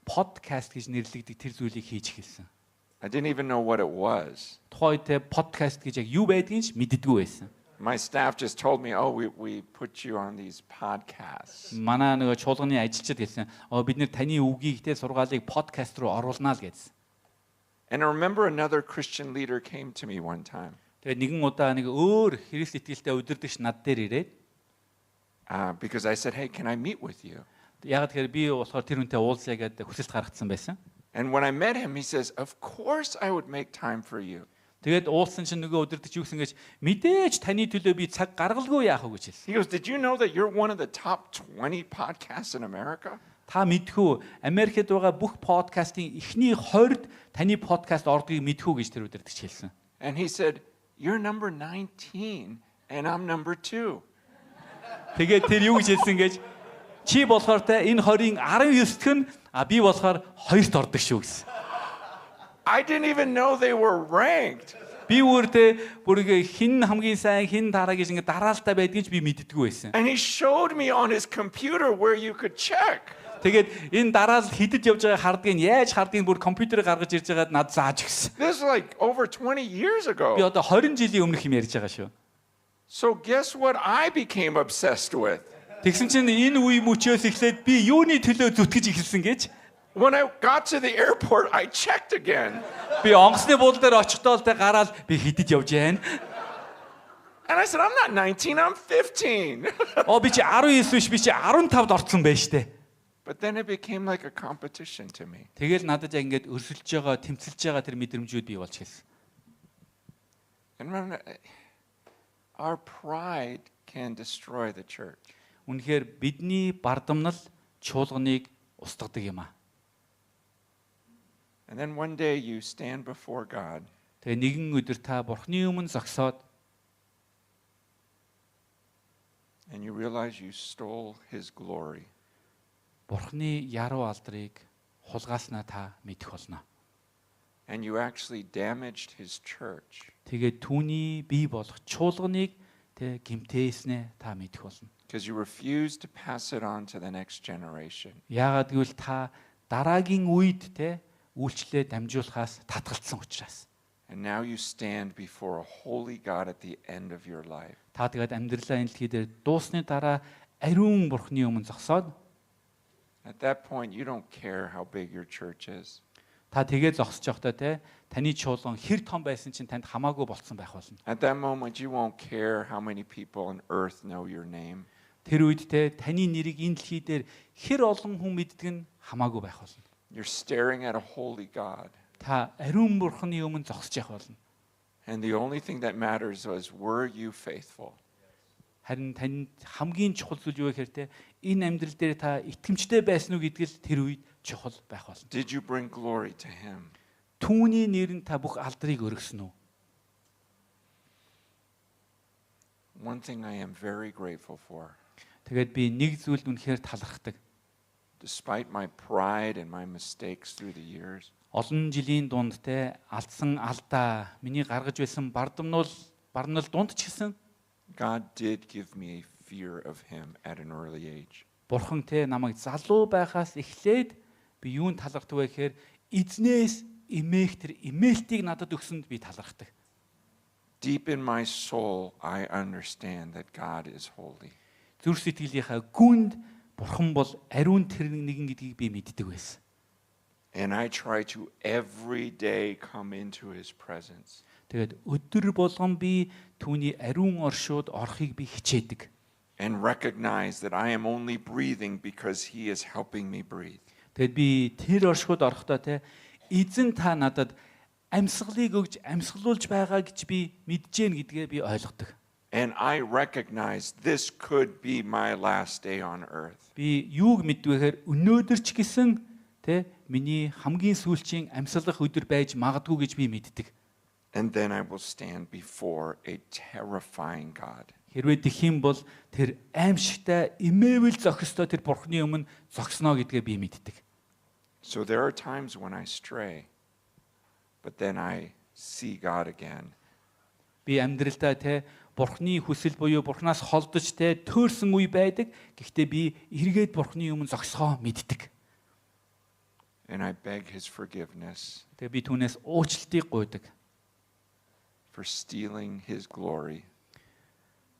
[SPEAKER 2] подкаст гэж нэрлэгдэх тэр зүйлийг хийж эхэлсэн.
[SPEAKER 1] I didn't even know what it was.
[SPEAKER 2] Тухайн үед те подкаст гэж яг юу байдгийг ч мэддэггүй байсан.
[SPEAKER 1] My staff just told me, "Oh, we put you on these podcasts."
[SPEAKER 2] Манай нөгөө чуулганы ажилчид хэлсэн. Бид нэр таны үгийг те сургаалыг подкаст руу оруулнаа л гэсэн.
[SPEAKER 1] And I remember another Christian leader came to me one time.
[SPEAKER 2] Тэгээд нэгэн удаа нэг өөр Христ итгэлтэй удирдагч над дээр ирээд
[SPEAKER 1] Because I said, hey, can I meet with you?
[SPEAKER 2] яг тэгэхээр би болохоор тэр хүнтэй уулзъя гэдэг хүсэлт гаргацсан байсан.
[SPEAKER 1] And when I met him, he says, of course I would make time for you.
[SPEAKER 2] Тэгээд уулзсан чинь нөгөө удирдагч юу гэсэн гэж мэдээж таны төлөө би цаг гаргалгүй яах вэ гэж хэлсэн.
[SPEAKER 1] He goes, did you know that you're one of the top 20 podcasts in America?
[SPEAKER 2] Та мэдхүү Америкт байгаа бүх подкастын эхний 20-д таны подкаст ордгийг мэдхүү гэж тэр удирдагч хэлсэн.
[SPEAKER 1] And he said, you're number 19 and I'm number 2.
[SPEAKER 2] Тэгээд тэр юу гэж хэлсэн гэж чи болохоор те энэ 20-ын 19-т нь би болохоор 2-т ордог шүү гэсэн.
[SPEAKER 1] I didn't even know they were ranked.
[SPEAKER 2] Би өөртөө бүр хин хамгийн сайн хин дараа гэж ингэ дараалтаа байдгийг би мэддэггүй байсан.
[SPEAKER 1] And he showed me on his computer where you could check.
[SPEAKER 2] Тэгээд энэ дараал хидэд явж байгаа хардгийг яаж хардгийг бүр компьютерээр гаргаж ирж байгаад над зааж өгсөн.
[SPEAKER 1] This is like over 20 years
[SPEAKER 2] Би
[SPEAKER 1] ago.
[SPEAKER 2] одоо 20 жилийн өмнөх юм ярьж байгаа шүү.
[SPEAKER 1] So guess what I became obsessed with?
[SPEAKER 2] Тэгсэн чинь энэ үе мөчөөс эхлээд би юуны төлөө зүтгэж эхэлсэн гэж
[SPEAKER 1] When I got to the airport, I checked again.
[SPEAKER 2] би онгоцны буудлын дээр очихдоо л гараад би хидэд явж байна.
[SPEAKER 1] And I said, I'm not 19, I'm 15.
[SPEAKER 2] Би чи 19 биш би чи 15-д орсон байж тээ.
[SPEAKER 1] But then it became like a competition to me.
[SPEAKER 2] Тэгэл надад яг ингэж өрсөлдөж байгаа, тэмцэлж байгаа тэр мэдрэмжүүд бий болж хэлсэн.
[SPEAKER 1] And our pride can destroy the church.
[SPEAKER 2] Үнэхээр бидний бардамнал чуулганыг устгадаг юм аа.
[SPEAKER 1] And then one day you stand before God
[SPEAKER 2] Тэгээ нэгэн өдөр та Бурхны өмнө зогсоод
[SPEAKER 1] and you realize you stole his glory.
[SPEAKER 2] Бурхны яруу алдрыг хулгааснаа та мэдэх болно.
[SPEAKER 1] And you actually damaged his church
[SPEAKER 2] Тэгээд түүний бий болох чуулганыг тэ гимтээснэ та мэдэх болно.
[SPEAKER 1] because you refused to pass it on to the next generation.
[SPEAKER 2] Яагаад гэвэл та дараагийн үед тэ үйлчлээ дамжуулахаас татгалцсан учраас.
[SPEAKER 1] And now you stand before a holy God at the end of your life.
[SPEAKER 2] Та тэгээд амьдралаа энэ дэлхий дээр дуусны дараа ариун Бурхны өмнө зогсоод
[SPEAKER 1] At that point, you don't care how big your church is.
[SPEAKER 2] та тэгээд зогсож явахдаа те таны чуулган хэр том байсан чинь танд хамаагүй болцсон байх болно.
[SPEAKER 1] At that moment, you won't care how many people on earth know your name.
[SPEAKER 2] Тэр үед те таны нэрийг энэ дэлхий дээр хэр олон хүн мэддэг нь хамаагүй байх болно.
[SPEAKER 1] You're staring at a holy God.
[SPEAKER 2] Та ариун Бурхны өмнө зогсож явах болно.
[SPEAKER 1] And the only thing that matters was, were you faithful?
[SPEAKER 2] Харин танд хамгийн чухал зүйл юу гэхээр те энэ амьдрал дээр та итгэмжтэй байсан уу гэдгэл тэр үед чухал байх болно.
[SPEAKER 1] Did you bring glory to him?
[SPEAKER 2] Түүний нэрээр та бүх алдрыг өргөсөн үү?
[SPEAKER 1] One thing I am very grateful for,
[SPEAKER 2] Тэгээд би нэг зүйлд үнэхээр талархдаг.
[SPEAKER 1] despite my pride and my mistakes through the years,
[SPEAKER 2] Олон жилийн дунд те алдсан алдаа миний гаргаж байсан бардамнал дунд ч гэсэн
[SPEAKER 1] God did give me a fear of him at an early age.
[SPEAKER 2] Бурхан те намайг залуу байхаас эхлээд би юунд талархдаг вэ гэхээр эзнээс эмээх тэр эмээлтийг надад өгсөнд би талархдаг.
[SPEAKER 1] Deep in my soul, I understand that God is holy.
[SPEAKER 2] Зүрх сэтгэлийнхаа гүнд Бурхан бол ариун тэр нэгэн гэдгийг би мэддэг байсан.
[SPEAKER 1] And I try to every day come into his presence.
[SPEAKER 2] Тэгээд өдөр болгон би түүний ариун оршууд орохыг би хичээдэг.
[SPEAKER 1] And recognize that I am only breathing because he is helping me breathe.
[SPEAKER 2] Тэгэд би тэр оршууд орохдоо те эзэн та надад амьсгалыг өгж амьсгалуулж байгаа гэж би мэджээн гэдгээ би ойлгодог.
[SPEAKER 1] And I recognize this could be my last day on earth.
[SPEAKER 2] Би юуг мэдвэхээр өнөөдөр ч гэсэн те миний хамгийн сүүлчийн амьсгалах өдөр байж магадгүй гэж би мэддэг.
[SPEAKER 1] And then I will stand before a terrifying God.
[SPEAKER 2] Хэрвээ тэгэх юм бол тэр аимшигтай эмээвэл зохистой тэр Бурхны өмнө зогсноо гэдгээ би мэддэг.
[SPEAKER 1] So there are times when I stray, but then I see God again.
[SPEAKER 2] Би амьдралдаа те Бурхны хүсэл буюу Бурхнаас холдож те төөрсөн үе байдаг. Гэхдээ би эргээд Бурхны өмнө зогсохоо мэддэг.
[SPEAKER 1] And I beg his forgiveness
[SPEAKER 2] Тэгээ би түүнээс уучлалтыг гуйдаг.
[SPEAKER 1] for stealing his glory.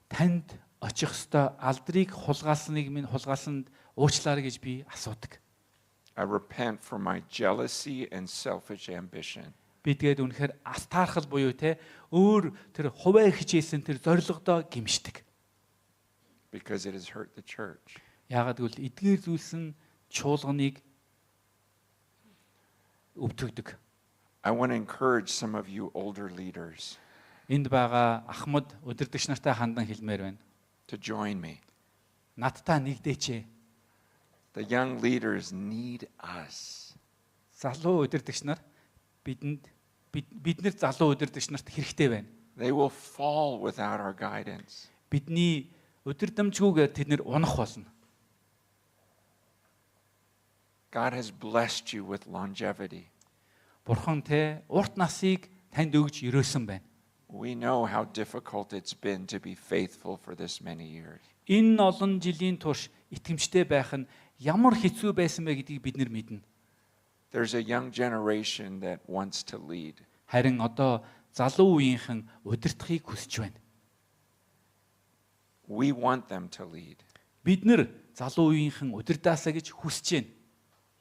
[SPEAKER 2] Танд очих ёстой алдрыг хулгаасанд уучлаарай гэж би асуудаг.
[SPEAKER 1] I repent for my jealousy and selfish ambition.
[SPEAKER 2] Би тэгээд үнэхээр астаархал буюу те өөр тэр хуваа хичээсэн тэр зорилгодоо гимшдэг.
[SPEAKER 1] because it has hurt the church.
[SPEAKER 2] Яагаад гэвэл эдгээр зүйлс нь чуулганыг өвтгдөг.
[SPEAKER 1] I want to encourage some of you older leaders
[SPEAKER 2] Энд байгаа ахмад удирдагч нартай хандан хэлмээр байна.
[SPEAKER 1] to join me.
[SPEAKER 2] Надтай нэгдээч.
[SPEAKER 1] The young leaders need us.
[SPEAKER 2] Залуу удирдагч нар бид нар залуу удирдагч нарт хэрэгтэй байна.
[SPEAKER 1] They will fall without our guidance.
[SPEAKER 2] Бидний удирдамжгүйгээр тэд нэр унах болно.
[SPEAKER 1] God has blessed you with longevity.
[SPEAKER 2] Бурхан те урт насыг танд өгж өрөөсөн байна.
[SPEAKER 1] We know how difficult it's been to be faithful for this many years.
[SPEAKER 2] Энэ олон жилийн турш итгэмжтэй байх нь ямар хэцүү байсан бэ гэдгийг бид нар мэднэ.
[SPEAKER 1] There's a young generation that wants to lead.
[SPEAKER 2] Харин одоо залуу үеийнхэн удирдахыг хүсэж байна.
[SPEAKER 1] We want them to lead,
[SPEAKER 2] Бид нар залуу үеийнхэн удирдаасаа гэж хүсэж байна.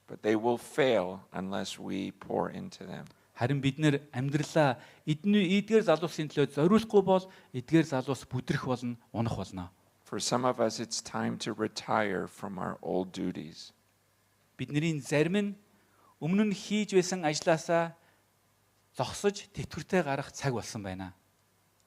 [SPEAKER 1] but they will fail unless we pour into them.
[SPEAKER 2] Харин бид нар амьдралаа эдгээр залуусын төлөө зориулахгүй бол эдгээр залуус бүдрэх болно, унах болно.
[SPEAKER 1] For some of us, it's time to retire from our old duties.
[SPEAKER 2] Бидний зарим нь өмнө нь хийж байсан ажлаасаа зогсож тэтгэвртэй гарах цаг болсон байна.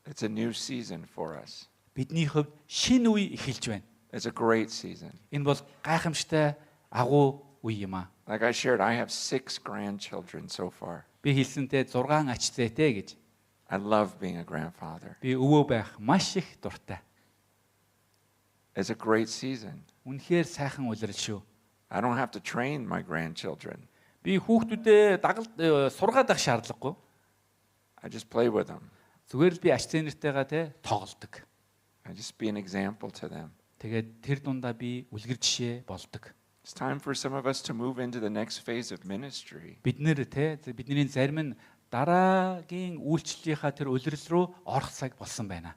[SPEAKER 1] It's a new season for us.
[SPEAKER 2] Бидний хувьд шинэ үе эхэлж байна.
[SPEAKER 1] It's a great season.
[SPEAKER 2] Энэ бол гайхамшигтай агуу үе юм аа.
[SPEAKER 1] Like I shared, I have 6 grandchildren so far.
[SPEAKER 2] Би хэлсэнтэй 6 ач зээтэй гэж.
[SPEAKER 1] I love being a grandfather.
[SPEAKER 2] Би өвөө байх маш их дуртай.
[SPEAKER 1] It's a great season.
[SPEAKER 2] Үнэхээр сайхан улирал шүү.
[SPEAKER 1] I don't have to train my grandchildren.
[SPEAKER 2] Би хүүхдүүдээ сургаад авах шаардлагагүй.
[SPEAKER 1] I just play with them.
[SPEAKER 2] Зүгээр л би ач зээнэртэйгээ те тоглодог.
[SPEAKER 1] I just be an example to them.
[SPEAKER 2] Тэгээд тэр дундаа би үлгэр жишээ болдог.
[SPEAKER 1] It's time for some of us to move into the next phase of ministry.
[SPEAKER 2] Бидний зарим нь дараагийн үйлчлэлийнхаа тэр улирал руу орох цаг болсон байна.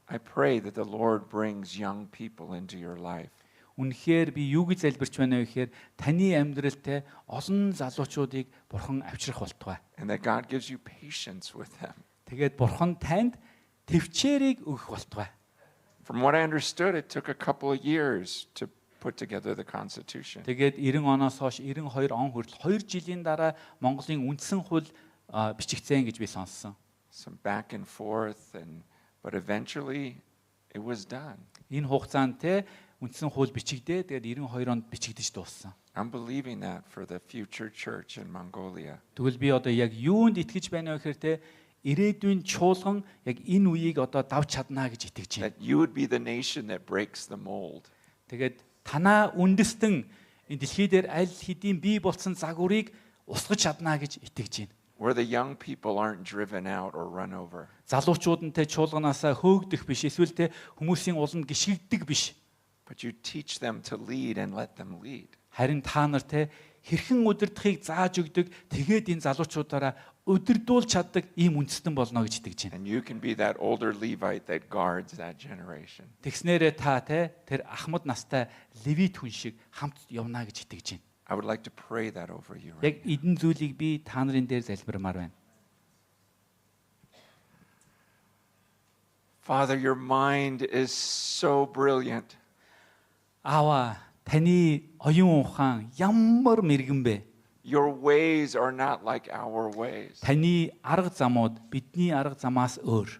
[SPEAKER 1] I pray that the Lord brings young people into your life.
[SPEAKER 2] Үнэхээр би юу гэж залбирч байна вэ гэхээр таны амьдралтай олон залуучуудыг Бурхан авчрах болтугай.
[SPEAKER 1] And that God gives you patience with them.
[SPEAKER 2] Тэгээд Бурхан танд төвчээрийг өгөх болтугай.
[SPEAKER 1] From what I understood, it took a couple of years to put together the Constitution.
[SPEAKER 2] Тэгээд 90 оноос хойш 92 он хүртэл 2 жилийн дараа Монголын үндсэн хууль бичигдсэн гэж би сонссон.
[SPEAKER 1] Some back and forth, but eventually it was done.
[SPEAKER 2] Энэ хугацаанд те үндсэн хууль бичигдээ тэгээд 92 онд бичигдэж дууссан.
[SPEAKER 1] I'm believing that for the future church in Mongolia.
[SPEAKER 2] Тэгвэл би одоо яг юунд итгэж байна вэ гэхээр те ирээдүйн чуулган яг энэ үеийг одоо давж чадна гэж итгэж байна.
[SPEAKER 1] That you would be the nation that breaks the mold.
[SPEAKER 2] Тэгээд танаа үндэстэн энэ дэлхий дээр аль хэдийн бий болсон загварыг усгаж чадна гэж итгэж байна.
[SPEAKER 1] Where the young people aren't driven out or run over.
[SPEAKER 2] Залуучууд нь те чуулганаасаа хөөгдөх биш, эсвэл те хүмүүсийн уланд гიშгэгдэг биш.
[SPEAKER 1] But you teach them to lead and let them lead.
[SPEAKER 2] Харин та нар те хэрхэн удирдахыг зааж өгдөг, тэгээд энэ залуучуудаараа удирдуул чаддаг ийм үндэстэн болно гэж итгэж байна.
[SPEAKER 1] And you can be that older Levite that guards that generation.
[SPEAKER 2] Тэгснээрээ та те тэр ахмад настай левит хүн шиг хамт явна гэж итгэж байна.
[SPEAKER 1] I would like to pray that over you.
[SPEAKER 2] Яг эдэн зүйлийг би та нарын дээр залбирмаар байна.
[SPEAKER 1] Father, your mind is so brilliant.
[SPEAKER 2] Аава, таны оюун ухаан ямар мэрэгэн бэ?
[SPEAKER 1] Your ways are not like our ways.
[SPEAKER 2] Таны арга замууд бидний арга замаас өөр.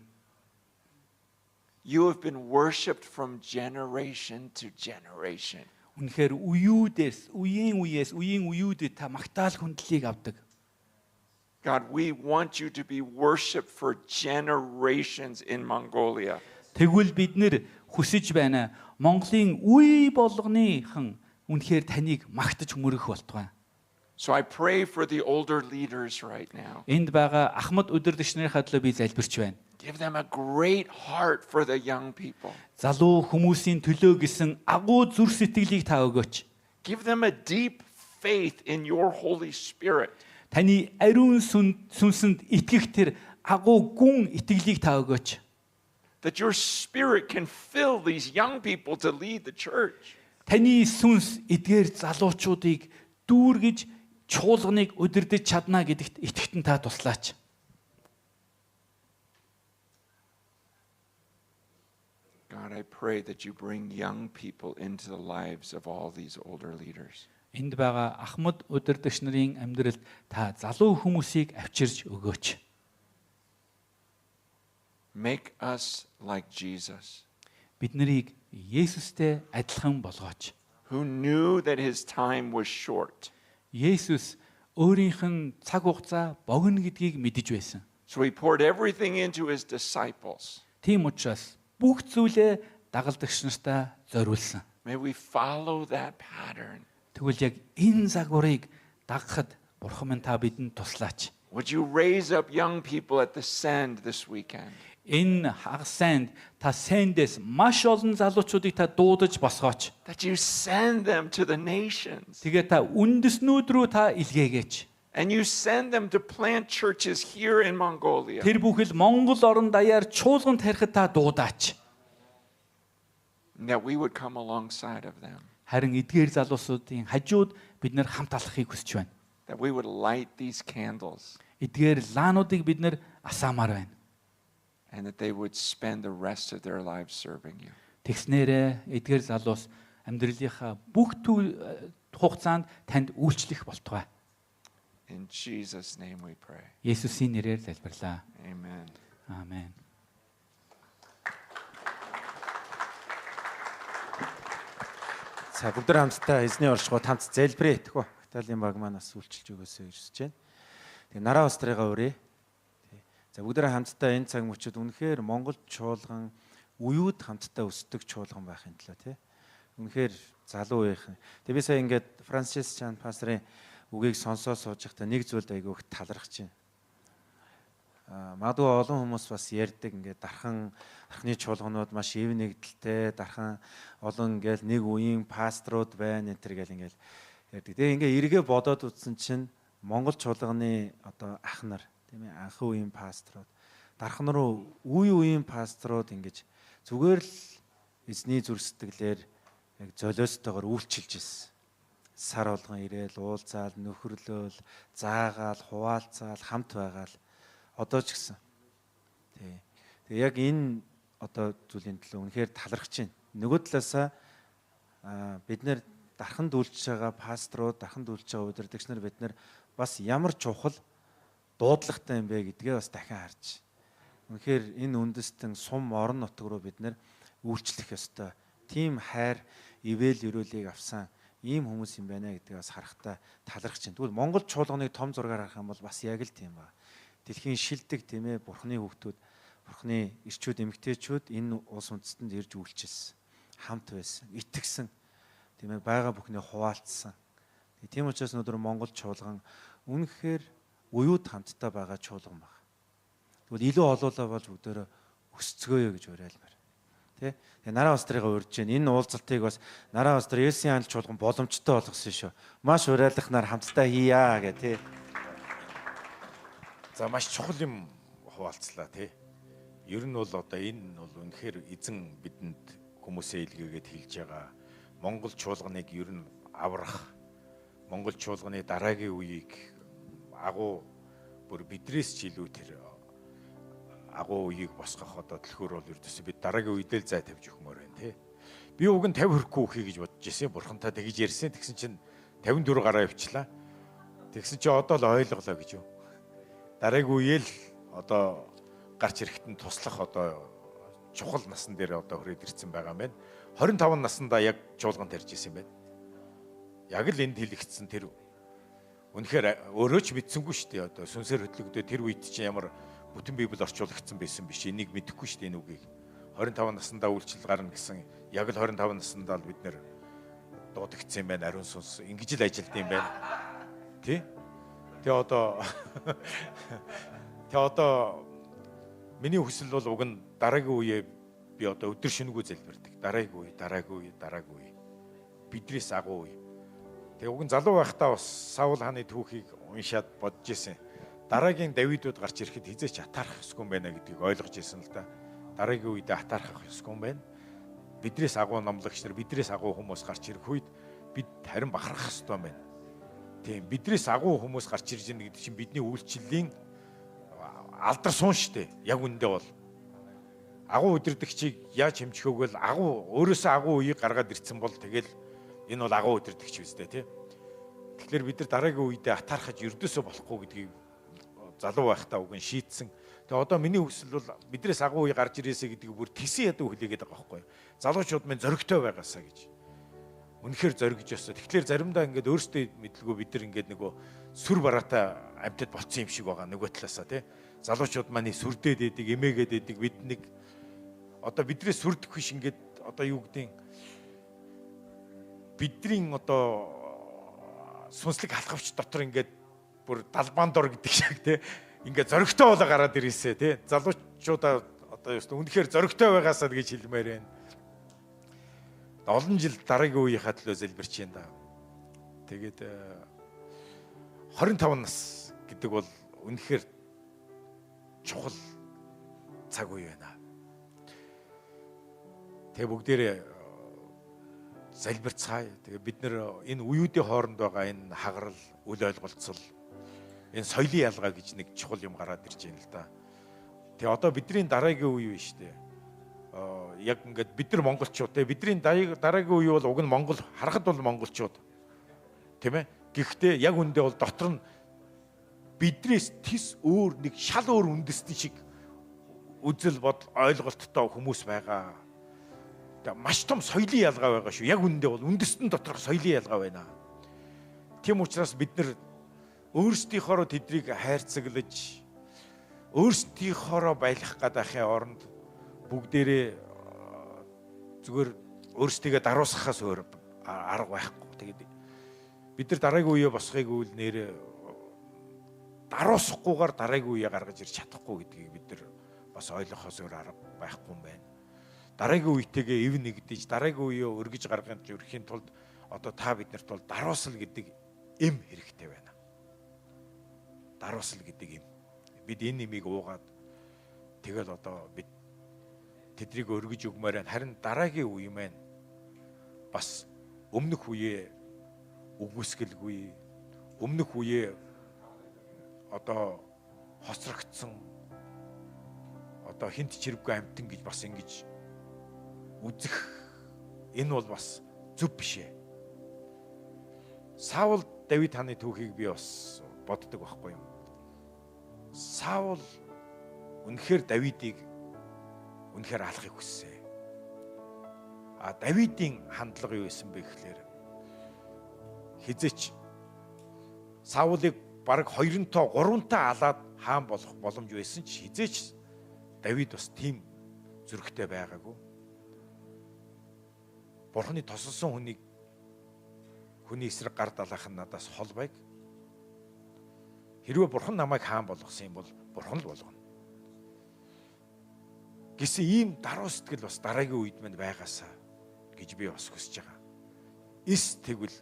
[SPEAKER 1] You have been worshipped from generation to generation.
[SPEAKER 2] Үнэхээр үеийн үеэд та магтаал хүндлийг авдаг.
[SPEAKER 1] God, we want you to be worshipped for generations in Mongolia.
[SPEAKER 2] Тэгвэл бид нэр хүсэж байна. Монголын үе болгоныхан үнэхээр таныг магтаж хүмүүрэх болтугай.
[SPEAKER 1] So I pray for the older leaders right now.
[SPEAKER 2] Энд байгаа ахмад удирдагч нарын төлөө би залбирч байна.
[SPEAKER 1] Give them a great heart for the young people.
[SPEAKER 2] Залуу хүмүүсийн төлөө гэсэн агуу зүр сэтгэлийг та өгөөч.
[SPEAKER 1] Give them a deep faith in your Holy Spirit.
[SPEAKER 2] Таны ариун сүнсэнд итгэх тэр агуу гүн итгэлийг та өгөөч.
[SPEAKER 1] That your Spirit can fill these young people to lead the church.
[SPEAKER 2] Таны сүнс эдгээр залуучуудыг дүүргэж чуулганыг удирдах чадна гэдэгт итгэхтэн та туслаач.
[SPEAKER 1] God, I pray that you bring young people into the lives of all these older leaders.
[SPEAKER 2] Энд байгаа ахмад удирдагч нарын амьдралд та залуу хүмүүсийг авчирч өгөөч.
[SPEAKER 1] Make us like Jesus,
[SPEAKER 2] Бид нарыг Есүстэй адилхан болгооч.
[SPEAKER 1] who knew that his time was short.
[SPEAKER 2] Есүс өөрийнх нь цаг хугацаа богино гэдгийг мэдэж байсан.
[SPEAKER 1] So he poured everything into his disciples.
[SPEAKER 2] Тийм учраас бүх зүйлээ дагалдагч нартаа зориулсан.
[SPEAKER 1] May we follow that pattern.
[SPEAKER 2] Тэгвэл яг энэ загварыг дагахад Бурхан минь та бидэнд туслаач.
[SPEAKER 1] Would you raise up young people at the Send this weekend?
[SPEAKER 2] Энэ хагас сайнд та сайндээс маш олон залуучуудыг та дуудаж босгооч.
[SPEAKER 1] That you send them to the nations.
[SPEAKER 2] Тэгээ та үндэснүүд рүү та илгээгээч.
[SPEAKER 1] And you send them to plant churches here in Mongolia.
[SPEAKER 2] Тэр бүхэл Монгол орон даяар чуулган тарихад та дуудаач.
[SPEAKER 1] And that we would come alongside of them.
[SPEAKER 2] Харин эдгээр залуусуудын хажууд бид нэр хамт алхахыг хүсэж байна.
[SPEAKER 1] That we would light these candles.
[SPEAKER 2] Эдгээр лаануудыг бид нэр асаамаар байна.
[SPEAKER 1] And that they would spend the rest of their lives serving you.
[SPEAKER 2] Тэгснээрээ эдгээр залуус амьдралынхаа бүх хугацаанд танд үйлчлэх болтугай.
[SPEAKER 1] In Jesus' name we pray.
[SPEAKER 2] Есүсийн нэрээр залбирлаа.
[SPEAKER 1] Amen.
[SPEAKER 2] Аамен.
[SPEAKER 3] За бүгд хамтдаа эзний оршихуйд хамт залбирая тэгвэ. Италийн баг манаас үйлчилж өгөөсэй гэж хүсэж байна. Тэгээ нараа устрыгаа өрөө. За бүгд хамтдаа энэ цаг мөчид үнэхээр Монгол чуулган уюуд хамтдаа өсдөг чуулган байхын төлөө тий. Үнэхээр залуу байхын. Тэгээ би сая ингээд Франсис Чан пасторын үгийг сонсоо сууж байхдаа нэг зүйлд айгүй их талархаж байна. Магадгүй олон хүмүүс бас ярьдаг ингээд дархны чуулганууд маш ив нэгдэлтэй дархан олон ингээл нэг үеийн пасторууд байна энэ төр гэл ингээл ярьдаг. Тэгээ ингээ эргээ бодоод үзсэн чинь Монгол чуулганы одоо ах нар тийм ээ анхны үеийн пасторууд дархан руу үеийн пасторууд ингэж зүгээр л эзний зүрх сэтгэлээр яг золиостойгоор үйлчилж ирсэн. Сар болгон ирээл уулзаал нөхөрлөөл заагаал хуваалцаал хамт байгаал одоо ч гэсэн. Тэгээ яг энэ одоо зүйлийн төлөө үнэхээр талархаж байна. Нөгөө талаасаа бид нэр дарханд үйлчж байгаа пасторууд, дарханд үйлчж байгаа удирдагч нар бид нар бас ямар чухал дуудлагатай юм бэ гэдгээ бас дахин харж. Үнэхээр энэ үндэстэн сум орон нутг руу бид нар үйлчлэх ёстой. Тим хайр, ивэл өрөөлийг авсан ийм хүмүүс юм байна гэдгийг бас харахтаа талархаж байна. Тэгвэл Монгол чуулганыг том зургаар харах юм бол бас яг л тийм ба. Дэлхийн шилдэг тийм ээ Бурхны хүүхдүүд, Бурхны ирчүүд, эмэгтэйчүүд энэ улс үндэстэнд ирж үйлчилсэн. Хамт байсан, итгэсэн. Тийм ээ байгаа бүхнээ хуваалцсан. Тийм учраас өнөөдөр Монгол чуулган үнэхээр уюуд хамтдаа байгаа чуулган байна. Тэгвэл илүү олоолаа болж бүгдөө өсцгөөё гэж уриалмаар. Тэ? Тэгээ нараа устрыгаа урьж जैन. Энэ уулзалтыг бас нараа устрын Есүсийн анал чуулган боломжтой болгосон шүү. Маш уриалахнаар хамтдаа хийя гэх тий.
[SPEAKER 4] За маш чухал юм хуваалцлаа тий. Ер нь бол одоо энэ бол үнэхээр эзэн бидэнд хүмүүсээ илгээгээд хэлж байгаа. Монгол чуулганыг ер нь аврах, Монгол чуулганы дараагийн үеийг агуу бүр бидрээс ч илүү тэр агуу үеийг босгох одоо төлхөр бол ердөөсөө бид дараагийн үедээ л зай тавьж өгмөр байна тий. Би уг нь 50 хүрэхгүй үхий гэж бодож ирсэн. Бурхантай тэгж ярьсан. Тэгсэн чинь 54 гараа явчлаа. Тэгсэн чинь одоо л ойлголоо гэж юу. Дараагийн үеэл одоо гарч ирэхэд нь туслах одоо чухал насан дээр одоо хүрээд ирсэн байгаа юм байна. 25 наснда яг чуулган тарьж исэн юм байна. Яг л энд хэлэгдсэн тэр үнэхээр өөрөө ч мэдсэнгүй шүү дээ. Одоо сүнсээр хөтлөгдөө тэр үед чинь ямар бүтэн библ орчуулагдсан байсан биш. Энийг мэдэхгүй шүү дээ энэ үгийг. 25 наснда үйлчлэл гарна гэсэн яг л 25 наснда л бид нэр дуудагдсан юм байна. Ариун сүнс ингэж л ажилт юм байна. Тэ? Тэгээ одоо миний хүсэл бол уг нь дараагийн үеэ би одоо өдөр шөнөгүй залбирдаг. Дараагийн үе. Бидрээс агуу үе. Тэгээ уг нь залуу байхдаа бас Саул хааны түүхийг уншаад бодож исэн. Дараагийн Давидууд гарч ирэхэд хизээч атаарах ёсгүй юм байна гэдгийг ойлгож исэн л да. Дараагийн үедээ атаарах ёсгүй юм байна. Бидрээс агуу номлогч нар, бидрээс агуу хүмүүс гарч ирэх үед бид харин бахарах ёстой юм байна. Тийм бидрээс агуу хүмүүс гарч ирж байгаа гэдэг чинь бидний үйлчлэлийн алдар суун штэ. Яг үндэ бол агуу удирдагчийг яаж хэмжих вэ гэвэл агуу өөрөөсөө агуу үеийг гаргаад ирсэн бол тэгэл энэ бол агуу удирдагч үстэй тий. Тэгэхээр бид нар дараагийн үедээ атаархаж ердөөсөө болохгүй гэдгийг залуу байхдаа үгэн шийтсэн. Тэгээ одоо миний хүсэл бол бидрээс агуу үе гарч ирээсэ гэдгийг бүр тэсэн ядуу хүлээгээд байгаа байхгүй юу. Залуучууд минь зоригтой байгаасаа гэж. Үнэхээр зоригж өсөө. Тэгэхээр заримдаа ингээд өөрсдөө мэдлгүй бид нар ингээд нөгөө сүр бараатай амьтад болцсон юм шиг байгаа нөгөө талаасаа тий. Залуучууд маань сүрдээд идэг, эмээгээд идэг бид нэг одоо бидрээс сүрдэх биш ингээд одоо юу гэдгийг бидний одоо сүнслэг халахвч дотор ингээд бүр далбаан дор гэдэг шиг тий. Ингээд зоригтой болоо гараад ирээсэ тий. Залуучуудаа одоо үнэхээр зоригтой байгаасаа гэж хэлмээр байна. Олон жил дараагийн үеийнхаа төлөө залбирч байна да. Тэгээд 25 нас гэдэг бол үнэхээр чухал цаг үе байна. Тэгээ бүгдээрээ залбирцгаая. Тэгээ бид нэр энэ үеүүдийн хооронд байгаа энэ хагарал, үл ойлголцол, энэ соёлын ялгаа гэж нэг чухал юм гараад ирж байна л да. Тэгээ одоо бидний дараагийн үе биш үү? Яг ингээд бид нар монголчууд те бидний дараагийн үе бол уг нь монгол харахад бол монголчууд тийм ээ. Гэхдээ яг үндэ бол дотор нь бидрээс тис өөр нэг шал өөр үндэстэн шиг үзэл бод ойлголттой хүмүүс байгаа. Тэгээ маш том соёлын ялгаа байгаа шүү. Яг үндэ бол үндэстэн доторх соёлын ялгаа байна. Тийм учраас бид нар өөрсдийнхоороо тэдрийг хайрцаглаж өөрсдийнхоороо байлгах гадаахын оронд бүгдээрээ зүгээр өөрсдийгөө даруусгахаас өөр арга байхгүй. Тэгээд бид нар дараагийн үеэ босхийг үл нэр даруусахгүйгээр дараагийн үеэ гаргаж ирч чадахгүй гэдгийг бид нар бас ойлгохоос өөр арга байхгүй юм байна. Дараагийн үетэйгээ эв нэгдэж дараагийн үеэ өргөж гаргаж өрхийн тулд одоо та биднэрт бол даруусал гэдэг эм хэрэгтэй байна. Даруусал гэдэг эм. Бид энэ нэмийг уугаад тэгэл одоо бид тэдрийг өргөж өгмөр харин дараагийн үе маань бас өмнөх үеэ үгүйсгэлгүй өмнөх үеэ одоо хоцрогдсон одоо хинт чирвгүй амтан гэж бас ингэж үзэх энэ бол бас зөв биш ээ. Саул Давид хааны түүхийг би бас боддог байхгүй юм. Саул үнэхээр Давидыг үнэхээр алахыг хүссэн. Давидын хандлага юу байсан бэ гэхээр хизээч Саулыг бараг 2-тоо 3-таа алаад хаан болох боломж байсан ч хизээч Давид бас тийм зүрхтэй байгаагүй. Бурхны тосолсон хүний эсрэг гар далаах нь надаас хол байг. Хэрвээ бурхан намайг хаан болгосон юм бол бурхан л болгоно. Гэсэн ийм даруй сэтгэл бас дараагийн үед мань байгаасаа гэж би бас хүсэж байгаа. Эс тэгвэл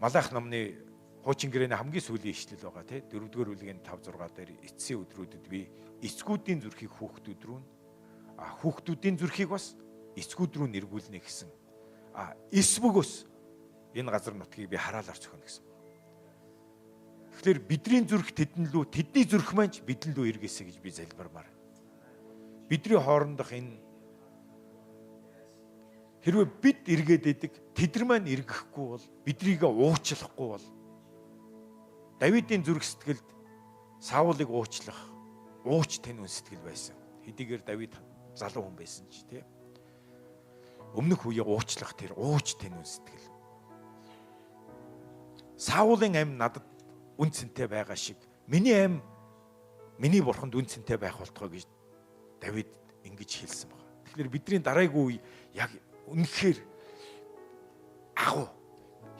[SPEAKER 4] Малах номны хуучин гэрээний хамгийн сүүлийн ишлэл байгаа тий 4-р бүлгийн 5-6 дээр эцсийн өдрүүдэд би эцгүүдийн зүрхийг хүүхдүүд рүү хүүхдүүдийн зүрхийг бас эцгүүд рүү нэргүүлнэ гэсэн. Эс бөгөөс энэ газар нутгийг би хараалаар зөхөнө гэсэн. Тэгэхээр бидний зүрх тэдэн лүү тэдний зүрх маань бидэн лүү эргээсэ гэж би залбирмаар. Бидний хоорондох энэ хэрвээ бид эргээд идэг тэдэр маань эргэхгүй бол бидрийг уучлахгүй бол Давидын зүрх сэтгэлд Саулыг уучлах ууч тань үн сэтгэл байсан. Хэдийгээр Давид залуу хүн байсан ч тийм өмнөх үеийг уучлах тэр ууч тань үн сэтгэл. Саулын амь надад үн цэнтэй байгаа шиг миний амь миний бурханд үн цэнтэй байх болтгой гэж Давид ингэж хэлсэн байна. Тэгэхээр бидний дараагийн үе яг үнэхээр агуу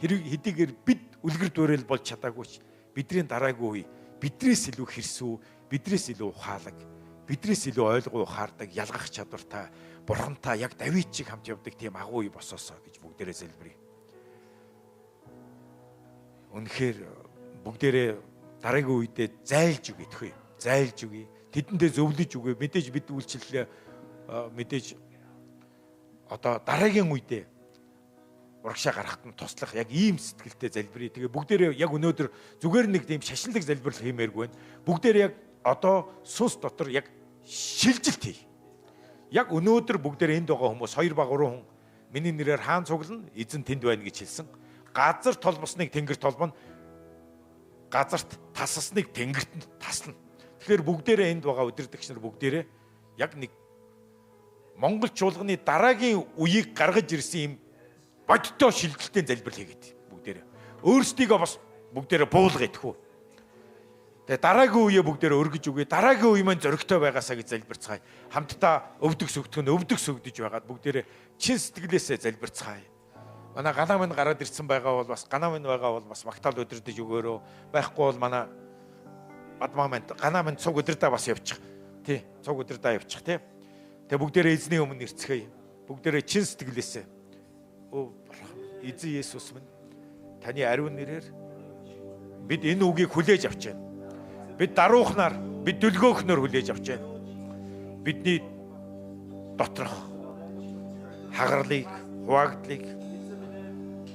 [SPEAKER 4] хэдийгээр бид үлгэр дуурайл болж чадаагүй ч бидний дараагийн үе бидрээс илүү хэрсүү, бидрээс илүү ухаалаг, бидрээс илүү ойлгоо ухаардаг, ялгах чадвартай, бурхантай яг Давид шиг хамт явдаг тийм агуу үе босоосоо гэж бүгдээрээ залбирая. Үнэхээр бүгдээрээ дараагийн үедээ зайлж өгье тэхүү. Зайлж өгье. Тэдэндээ зөвлөж өгье. Мэдээж бид үйлчлэлээ мэдээж одоо дараагийн үедээ урагшаа гарахад нь туслах яг ийм сэтгэлтэй залбирая. Тэгээ бүгдээрээ яг өнөөдөр зүгээр нэг тийм шашинлаг залбирал хиймээргүй байна. Бүгдээрээ яг одоо сүнс дотор яг шилжилт хий. Яг өнөөдөр бүгдээрээ энд байгаа хүмүүс 2 ба 3 хүн миний нэрээр хаан цуглана, эзэн тэнд байна гэж хэлсэн. Газар толбосныг тэнгэр толбоно. Газарт тассныг тэнгэрт нь таслана. Тэгэхээр бүгдээрээ энд байгаа удирдагч нар бүгдээрээ яг нэг Монгол чуулганы дараагийн үеийг гаргаж ирсэн юм бодиттой шилжилтийн залбирал хийгээд бүгдээрээ өөрсдийгөө бас бүгдээрээ буулгая гэхүү. Тэгээ дараагийн үеэ бүгдээрээ өргөж үгүй. Дараагийн үе маань зөрөгтэй байгаасаа гэж залбирцгаая. Хамтдаа өвдөг сөгдөж байгаад бүгдээрээ чин сэтгэлээсээ залбирцгаая. Манай ганаа минь гараад ирсэн байгаа бол бас ганаа минь байгаа бол бас магтаал өдөрдөж өгөөрөө. Байхгүй бол манай бадмамент ганаа минь цуг өдөрдөө бас явчих. Тий, цуг өдөрдөө явчих тий. Тэгээ бүгдээрээ эзний өмнө ирцгээе. Бүгдээрээ чин сэтгэлээсээ эзэн Есүс минь таны ариун нэрээр бид энэ үгийг хүлээж авч байна. Бид даруухнаар, бид дүлгөөхнөр хүлээж авч байна. Бидний доторх хагарлыг, хуваагдлыг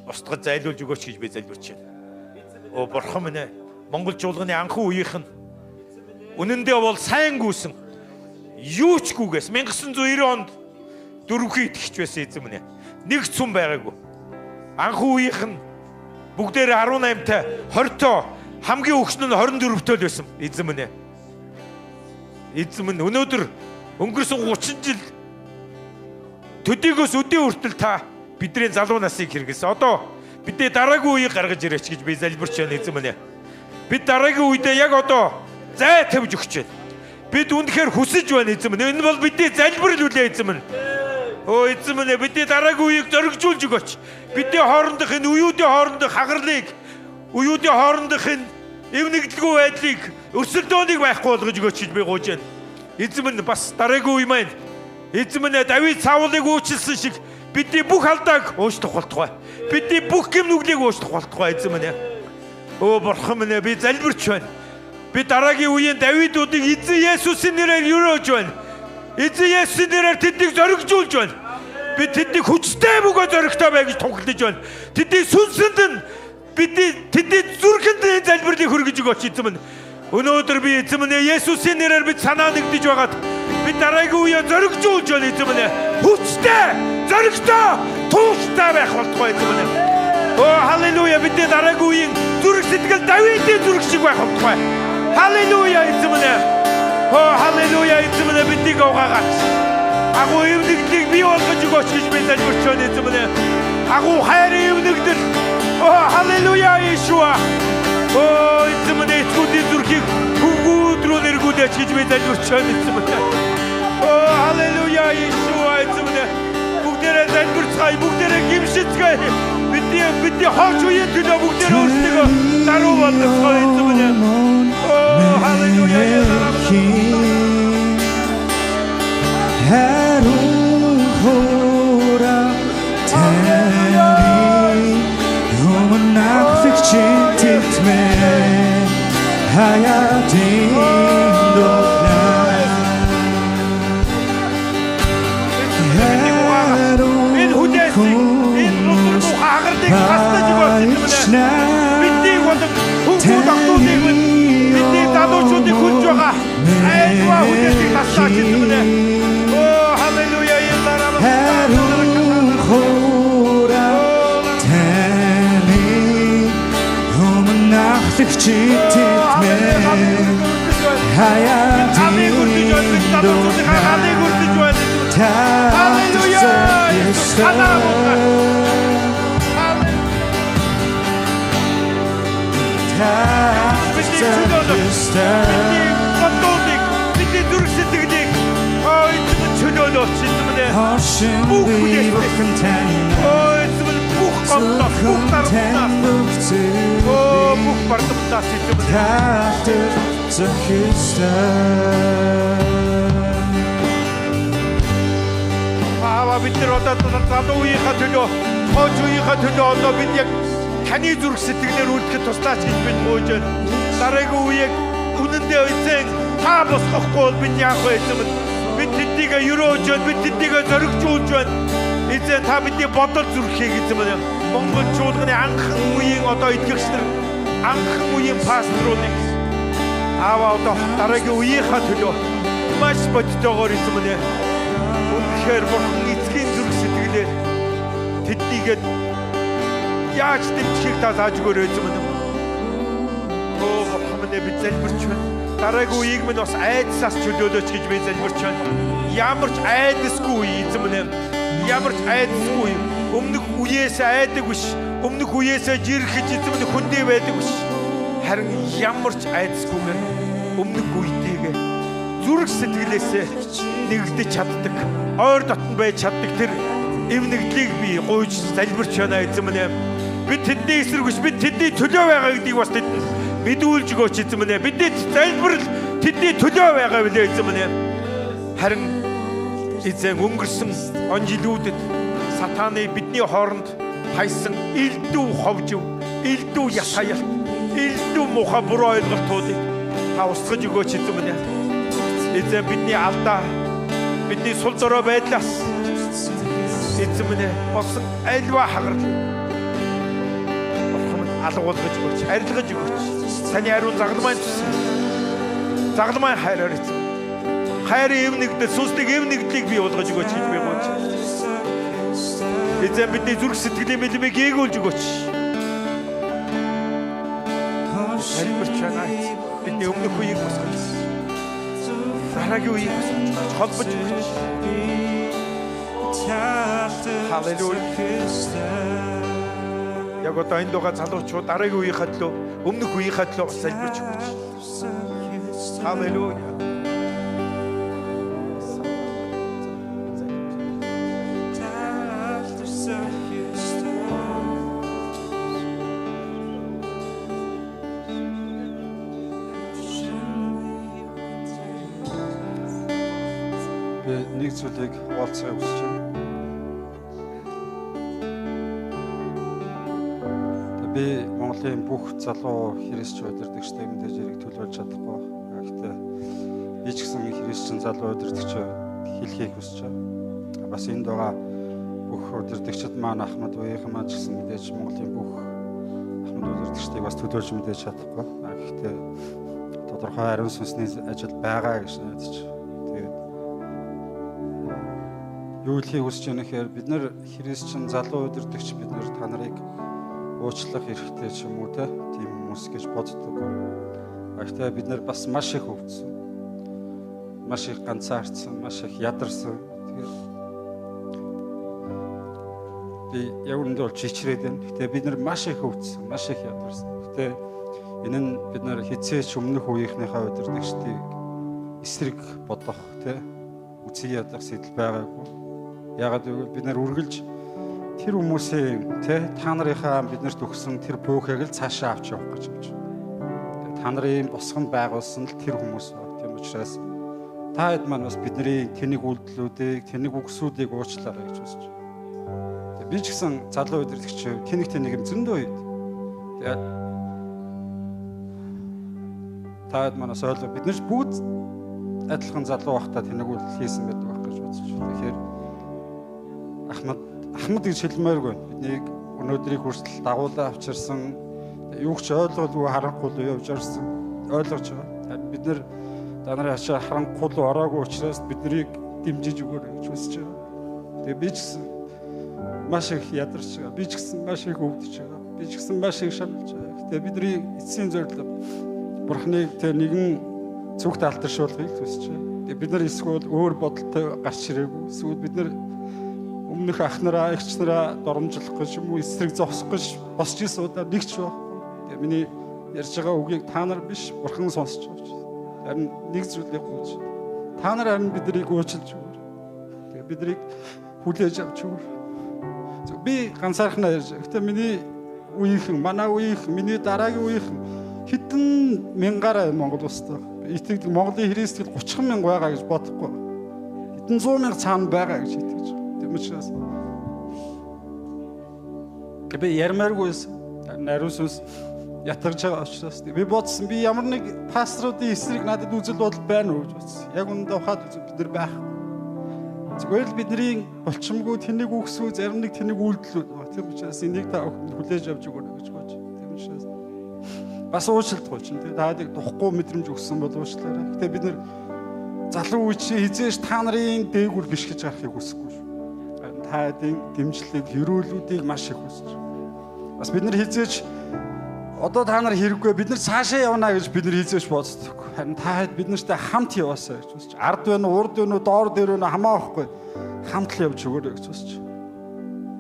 [SPEAKER 4] устгаж зайлуулж өгөөч гэж би залбирч байна. Бурхан минь ээ, Монгол чуулганы анхан үеийнх нь үнэндээ бол сайн гүйсэн юу ч гүгээс 1990 онд дөрвхий итгэж байсан эзэн минь ээ. Нэг ч цум байгаагүй. Анхан үеийнх нь бүгдээрээ 18-тай 20-той хамгийн өгшин нь 24-тэй л байсан эзэн минь ээ. Эзэн минь өнөөдөр өнгөрсөн 30 жил төдийгөөс өдөө хүртэл та бидний залуу насыг хэрэгэлсэн. Одоо бидний дараагийн үеийг гаргаж ирээч гэж би залбирч байна эзэн минь ээ. Бид дараагийн үедээ яг одоо зай тавьж өгч байна. Бид үнэхээр хүсэж байна эзэн минь. Энэ бол бидний залбирал үлээ эзэн минь. Эзэн минь бидний дараагийн үеийг зоригжуулж өгөөч. Бидний хоорондох энэ үеүүдийн хоорондох хагарлыг, үеүүдийн хоорондох энэ эв нэгдэлгүй байдлыг, өрсөлдөөнийг байхгүй болгож өгөөч гэж би гуйж байна. Эзэн минь бас дараагийн үе маань эзэн минь Давид Саулыг уучлсан шиг бидний бүх алдааг уучлах болтугай. Бидний бүх гэм нүглийг уучлах болтугай эзэн минь. Бурхан минь би залбирч байна. Би дараагийн үеийн Давидуудыг эзэн Есүсийн нэрээр өрөөж байна. Эзэн Есүсийн нэрээр тэднийг зоригжуулж байна. Би тэднийг хүчтэй бөгөөд зоригтой бай гэж тунхлаж байна. Тэдний сүнсэнд нь тэдний зүрхэнд энэ залбирлыг хөргөж өгөөч эзэн минь. Өнөөдөр би эзэн минь Есүсийн нэрээр бид санаа нэгдэж байгаад би дараагийн үеийг зоригжуулж байна эзэн минь. Хүчтэй, зоригтой, тууштай байх болтугай эзэн минь. Халелуя, бидний дараагийн үеийн зүрх сэтгэл Давидын зүрх шиг байх болтугай. Халелуя эзэн минь. Халелуя эзэн минь биднийг угаагач. Агуу эвнэгдлийг бий болгож өгөөч гэж би залбирч байна эзэн минь. Агуу хайрын эвнэгдэл. Халелуя Иешуа. Эзэн минь эцгүүдийн зүрхийг хөвгүүд рүү нэргүүлээч гэж би залбирч байна эзэн минь. Халелуя Иешуа эзэн минь. Бүгдээрээ залбирцгаая, бүгдээрээ гимшицгаая. Бидний хооч үеийн төлөө бүгдээрээ өөрсдөө даруй болгоцгаая эзэн минь. Халелуя
[SPEAKER 5] Харухора тани юмнах читмэ хаятин дохна
[SPEAKER 1] энэ хүдээсийг энэ нутгийн хагардыг хастаж өгөөч. Бидний болон хүүхдүүд ахтуудыг бидний залуучуудыг хүлж байгаа айлва хүдээсийг хастаж өгөөч. Халелуя
[SPEAKER 5] Харухора тани юмнах читмэ хаятин
[SPEAKER 1] бидний зүрх сэтгэлийг эзэн чөлөөлөөч эзэн минь. Бүх хүлээсэн. Эзэн бүх гомдол, бүх дарамтнаас. Бүх бардамтнаас эзэн минь. Бид нар одоо залуу үеийнхаа төлөө, хооч үеийнхаа төлөө одоо бид яг таны зүрх сэтгэлээр үлдэхэд туслаач гэж бид гуйж байна. Дараагийн үеийг үнэндээ эзэн та босгохгүй бол бид яах вэ эзэн минь? Бид тэднийг өрөөж байна, бид тэднийг зоригжуулж байна. Эзэн та бидний бодол зүрхийг эзэн минь
[SPEAKER 4] Монголчуудын анхан үеийн одоо итгэгчдэр анхан үеийн пасторуудыг аваа одоо дараагийн үеийнхаа төлөө маш бодтойгоор эзэм нэ. Үнэхээр бурхан эцгийн зүрх сэтгэлээр тэднийгээд яаж дэмжихийг та зааж өгөөрэй эзэм нэ. Оо бурхан минь бид залбирч байна. Дараагийн үеийг минь бас айдсаас чөлөөлөөч гэж би залбирч байна. Ямар ч айдасгүй үе эзэм нэ. Ямар ч айдасгүй өмнөх үеэс айдаг биш. Өмнөх үеэсээ жирхэж эзэм нэ хүндээ байдаг биш. Харин ямар ч айдасгүйгээр өмнөх үетэйгээ зүрх сэтгэлээсээ нэгдэж чаддаг, ойр дотн байж чаддаг тэр эв нэгдлийг би гуйж залбирч байна эзэм нэ. Бид тэдний эсрэг биш, бид тэдний төлөө байгаа гэдгийг бас тэдэнд мэдүүлж өгөөч эзэм нэ. Бидний залбирал тэдний төлөө байгаа билээ эзэм нэ. Харин эзэн өнгөрсөн он жилүүдэд сатаны бидний хооронд хайсан элдв ховжив, элдв ятаялт, элдв муха буруу ойлголтуудыг та устгаж өгөөч эзэм нэ. Эзэн бидний алдаа, бидний сул дорой байдлаас эзэм нэ болсон альва хагарал алгуулгаж өгөөч, арилгаж өгөөч. Таны хариун загламын тусан. Загламын хайраар эзэн. Хайрын эв нэгдэл, сүнслэг эв нэгдлийг бий болгож өгөөч гэж би гооч. Эзэн бидний зүрх сэтгэлийн мэлмийг ээгүүлж өгөөч. Залбирч байна. Бидний өмнөх үеийг босгож. Дараагийн үеийг босгож холбож өгөөч. Халелуя. Яг одоо энэ дугаар залуучууд дараагийн үеийнхаа төлөө, өмнөх үеийнхаа төлөө бас залбирч өгөөч. Халелуя.
[SPEAKER 6] Би нэг зүйлийг хуваалцахыг хүсэж байна. Би Монголын бүх залуу христч удирдагчтай мэдээж хэрэг төлөвлөж чадахгүй. Гэхдээ би ч гэсэн христчин залуу удирдагчид хэлхийг хүсэж байна. Бас энд байгаа бүх удирдагчид маань ахмад үеийнхэн маань ч гэсэн мэдээж Монголын бүх ахмад удирдагчдыг бас төлөвлөж мэдээж чадахгүй. Гэхдээ тодорхой ариун сүнсний ажил байгаа гэж найдаж. Тэгээд юу хэлхийг хүсэж байна гэхээр бид нар христчин залуу удирдагч бид нар та нарыг уучлах хэрэгтэй ч юм уу те тийм хүмүүс гэж боддог. Гэхдээ бид нар бас маш их өвдсөн. Маш их ганцаардсан, маш их ядарсан. Тэгээд би яг үүнд бол чичрээд байна. Гэхдээ бид нар маш их өвдсөн, маш их ядарсан. Гэхдээ энэ нь бид нар хизээч өмнөх үеийнхнийхээ удирдагчдыг эсрэг бодох те үгүй ядах сэтэл байгаагүй. Ягаад гэвэл бид нар үргэлж тэр хүмүүсийн та нарынхаа биднэрт өгсөн тэр буухыг л цаашаа авч явах гэж байна. Та нарын босгонд байгуулсан л тэр хүмүүс байна. Тийм учраас та хэд маань бас бидний тэнэг үйлдэлүүдийг, тэнэг үгсүүдийг уучлаарай гэж хүсэж байна. Би ч гэсэн залуу удирдагч тэнэг юм зөндөө үед. Тэгээд та хэд маань бас ойлгоо бид нар бүгд адилхан залуу байхдаа тэнэг үйлдэл хийсэн байдаг байх гэж бодож байна. Тэгэхээр Ахмад гэж хэлмээргүй. Биднийг өнөөдрийг хүртэл дагуулаа авчирсан, юу ч ойлгоогүй харанхуй явж ирсэн. Ойлгож байгаа. Бид нар та нарын хашаа харанхуй ороогүй учраас биднийг дэмжиж өгөөрэй гэж хүсэж байгаа. Тэгээ би ч гэсэн маш их ядарч байгаа. Би ч гэсэн маш их өвдөж байгаа. Би ч гэсэн маш их шаналж байгаа. Гэтэ бидний эцсийн зорилго Бурхныг нэгэн зүгт алтаршуулахыг хүсэж байгаа. Тэгээ бид нар эсвэл өөр бодолтой гарч ирээгүй. Эсвэл бид нар өмнөх ах нараа, эгч нараа доромжлох гэж юм уу, эсрэг зогсох гэж босч ирсэн удаа нэг ч байхгүй. Тэгээ миний ярьж байгаа үгийг та нар биш, Бурхан сонсч байгаа. Харин нэг зүйлийг гуйж. Та нар харин биднийг уучлж өгөөрэй. Тэгээ биднийг хүлээж авч өгөөрэй. Би ганцаархнаа ярьж. Гэтэ миний үеийнхэн, манай үеийнхэн, миний дараагийн үеийнхэн хэдэн мянгаараа Монгол улстай. Итгэдэг Монголын христэл 30 мянга байгаа гэж бодохгүй. Хэдэн 100 мянга цаана байгаа гэж итгэж. Тийм учраас би ярмааргүйс нариун сүнс ятарж байгаа учраас би бодсон би ямар нэг пасторуудын эсрэг надад үзэл бодол байна уу гэж бодсон. Яг үүндээ ухаад бид нар байх. Зүгээр л бидний болчмгүй тэнийг үгсүү зарим нэг тэнийг үйлдэлүүд байна. Тийм учраас энийг та бүхэн хүлээж авч өгөөрэй гэж бодож. Тийм учраас бас уучлалтгүй чинь тийм таадыг духгүй мэдрэмж өгсөн бол уучлаарай. Гэтэ бид нэр залуу үе чи хизээш та нарын дээгүр биш гэж харахыг хүсэхгүй шүү. Харин таадын дэмжлэг хэрүүлүүдийг маш их хүсэж. Бас бид нар хизээч одоо та нар хэрэггүй бид нар цаашаа явна гэж бид нар хизээш боддог. Харин та хэд бид нартай хамт яваасаа гэж хүсэж. Ард байна уу, урд байна уу, доор дээр байна уу хамаахгүй. Хамт л явж өгөөрэй гэж хүсэж.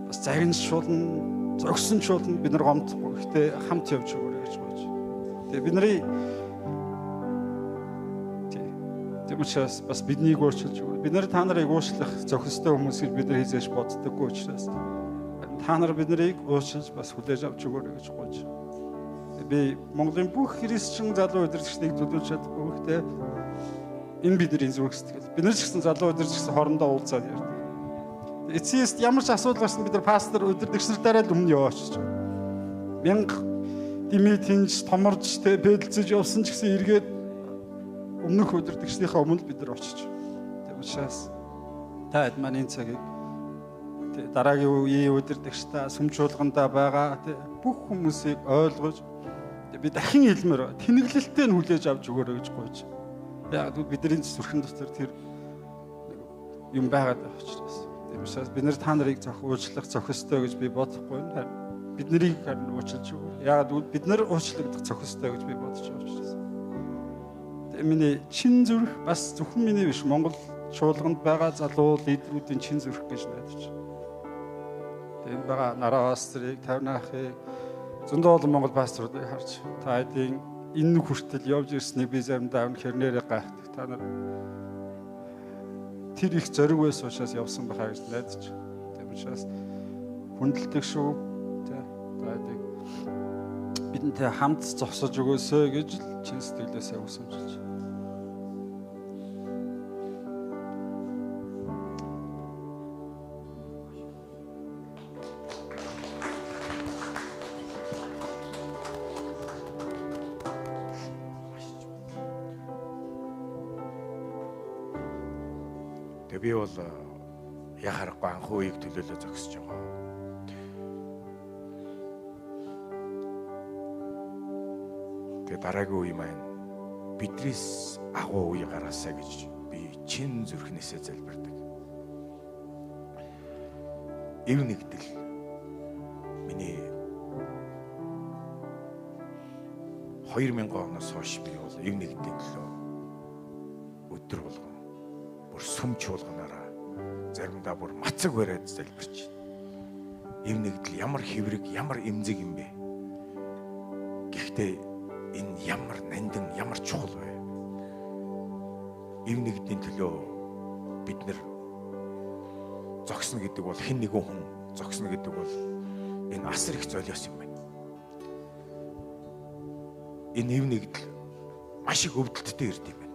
[SPEAKER 6] Бас загиншуулна, зогсончуулна бид нар гомдохгүй. Гэхдээ хамт явж өгөөрэй гэж бодож. Тэгээ бидний тийм учраас бас биднийг өөрчилж өгөөрэй. Бид нар та нарыг уучлах зохистой хүмүүс гэж бид нар хизээш боддоггүй учраас та нар бид нарыг уучлж бас хүлээж авч өгөөрэй гэж гуйж. Би Монголын бүх христчин залуу удирдагчдыг төлөвлөж чадахгүй гэхдээ энэ бидний зүрх сэтгэл. Бид нар ч гэсэн залуу удирдагчдын хоорондоо уулзаад ярьдаг. Эцэст ямар ч асуудал гарсан бид нар пастор удирдагч нартаараа л өмнө яваач. Мянга димитинж томорж тэ бэлдсэж явсан ч гэсэн эргээд өмнөх удирдагчдынхаа өмнө бид нар очиж. Тийм учраас та хэд маань энэ цагийг дараагийн үеийн удирдагчдаа сүмжуулгандаа байгаа бүх хүмүүсийг ойлгож би дахин хэлмээр тэнэглэлтэй нь хүлээж авч өгөөрэй гэж гуйж. Яг бидний зүрхэн дотор тэр юм байгаад байгаа учраас. Тийм учраас бид нэр та нарыг уучлах зохистой гэж би бодохгүй нь харин бид нарыг харин уучлж өгөөрэй. Яг бид нар уучлагдах зохистой гэж би бодож байгаа учраас. Тэгээ миний чин зүрх бас зөвхөн миний биш Монгол чуулганд байгаа залуу лидерүүдийн чин зүрх гэж найдаж байна. Тэгээ байгаа нараа пастрыг 50 ахыг зөндөө олон Монгол пасторуудыг харж та хэдийн энэ хүртэл явж ирснийг би заримдаа хэрнээрээ гайхдаг. Та нар тэр их зориг байсан учраас явсан байхаа гэж найдаж. Тийм учраас хүндэлдэг шүү. Тэ та хэдийг бидэнтэй хамт зогсож өгөөсэй гэж чин сэтгэлээсээ хүсэмжилж.
[SPEAKER 4] Би бол яхахгүй анхуу үеийг төлөөлөө зогсож байгаа. Тэгээ дараагийн үе маань бидрээс агуу үе гараасаа гэж би чин зүрхнээсээ залбирдаг. Эв нэгдэл миний 2000 оноос хойш би бол эв нэгдлийн төлөө өдөр болгон сүм чуулганаараа заримдаа бүр мацаг бариад залбирч байна. Эв нэгдэл ямар хэврэг, ямар эмзэг юм бэ? Гэхдээ энэ ямар нандин, ямар чухал вэ? Эв нэгдлийн төлөө бид нэр зогсно гэдэг бол хэн нэгэн хүн зогсно гэдэг бол энэ асар их золиос юм байна. Энэ эв нэгдэл маш их өвдөлттэй ирд юм байна.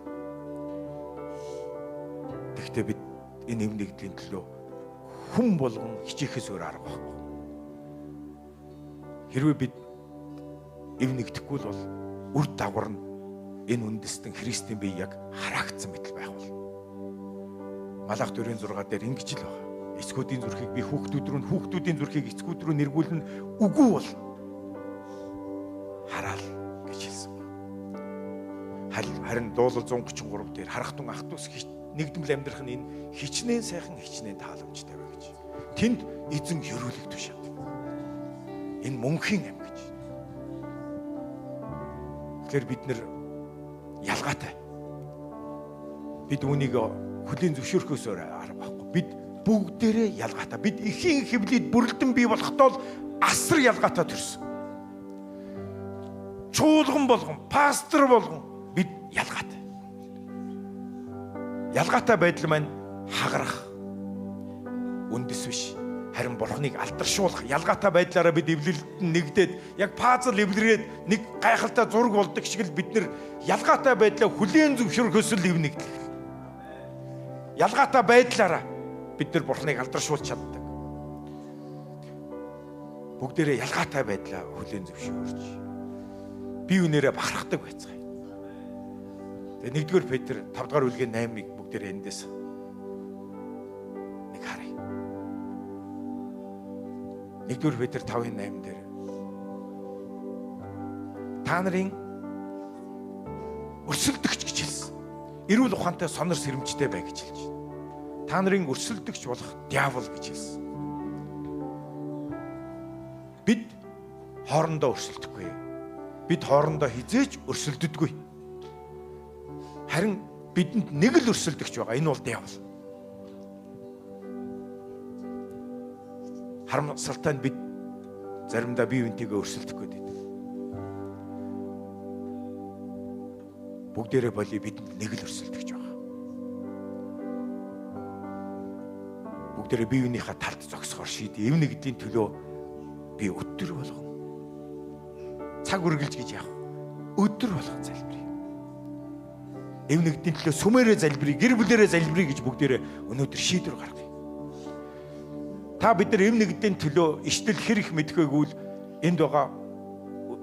[SPEAKER 4] Гэхдээ бид энэ эв нэгдлийн төлөө хүн болгон хичээхээс өөр арга байхгүй. Хэрвээ бид эв нэгдэхгүй бол үр дагавар нь энэ үндэстэн Христийн бие яг хараагдсан мэт байх бол. Малах 4:6 дээр ингэж л байна. Эцгүүдийн зүрхийг би хүүхдүүд рүү, хүүхдүүдийн зүрхийг эцгүүд рүү нэргүүлнэ. Үгүй бол хараал гэж хэлсэн байна. Харин дуулал 133 дээр харахтун ах トゥ ус нэгдмэл амьдрах нь энэ хичнээн сайхан хичнээн тааламжтай вэ гэж. Тэнд эзэн хөрүүлэгдв шат. Энэ мөнхийн ам гэж. Тэгэхээр бид нэр ялгаатай. Бид үүнийг хүлийн зөвшөөрөхөөс арга байхгүй. Бид бүгдээрээ ялгаатай. Бид эхийн хэвлэлд бүрэлдэн бий болохдоо асар ялгаатай төрсөн. Чуулган болгон, пастор болгон бид ялгаатай. Ялгаатай байдал маань хагарах үндэс биш. Харин бурхныг алдаршуулах ялгаатай байдлаараа бид эвлэлд нэгдээд яг пазл эвлэрээд нэг гайхалтай зураг болдог шиг л бид нэр ялгаатай байдлаа хүлээн зөвшөөрөхөөс л эвнэгдэх. Ялгаатай байдлаараа бид нар бурхныг алдаршуулж чаддаг. Бүгдээрээ ялгаатай байдлаа хүлээн зөвшөөрч бие үнээрээ бахархдаг байцгаая. Тэгээ 1-р Петр 5-р бүлгийн 8-ыг бүгдээрээ эндээс 1-р Петр 5:8 дээр та нарын өрсөлдөгч гэж хэлсэн. Эрүүл ухаантай сонор сэрэмжтэй бай гэж хэлж байна. Та нарын өрсөлдөгч болох диавол гэж хэлсэн. Бид хоорондоо өрсөлдөхгүй. Бид хоорондоо хизээч өрсөлддөггүй. Харин бидэнд нэг л өрсөлдөгч байгаа. Энэ бол диавол. Харамсалтай нь бид заримдаа бие биентэйгээ өрсөлдөх гээд байдаг. Бүгдээрээ боли бидэнд нэг л өрсөлдөгч байгаа. Бүгдээрээ бие биенийхээ талд зогсохоор шийдээ. Эв нэгдлийн төлөө би өдөр болгон цаг үргэлж гэж яах вэ? Өдөр болгон залбирая. Эв нэгдлийн төлөө сүмээрээ залбирая, гэр бүлээрээ залбирая гэж бүгдээрээ өнөөдөр шийдвэр гаргая. Та бид нар эв нэгдлийн төлөө иштэл хэр их мэдхээгүй л энд байгаа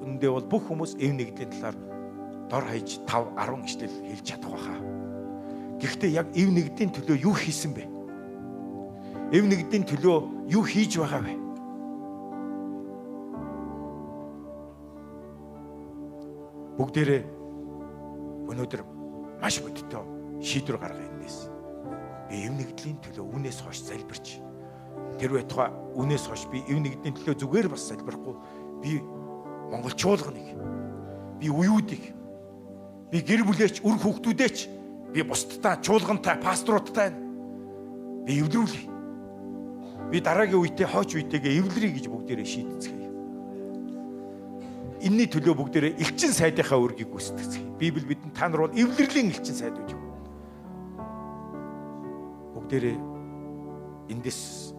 [SPEAKER 4] үндэ бол бүх хүмүүс эв нэгдлийн талаар дор хаяж 5-10 ишлэл хэлж чадах байхаа. Гэхдээ яг эв нэгдлийн төлөө юу хийсэн бэ? Эв нэгдлийн төлөө юу хийж байгаа вэ? Бүгдээрээ өнөөдөр маш бодиттой шийдвэр гаргая эндээс. Би эв нэгдлийн төлөө үнээс хойш залбирч. Тэр байтугай үнээс хойш би эв нэгдлийн төлөө зүгээр бас залбирахгүй. Би монголчуулганыг, би уюудыг, би гэр бүлээч, үр хүүхдүүдээч, би бусдтай чуулгантай, пасторуудтай би эвлэрүүлье. Би дараагийн үедээ хойч үедээгээ эвлэрье гэж бүгдээрээ шийдэцгээе. Энэний төлөө бүгдээрээ элчин сайдынхаа үргийг гүйцэтгэцгээе. Библи бидэнд та нар бол эвлэрлийн элчин сайд гэж. Бүгдээрээ эндээс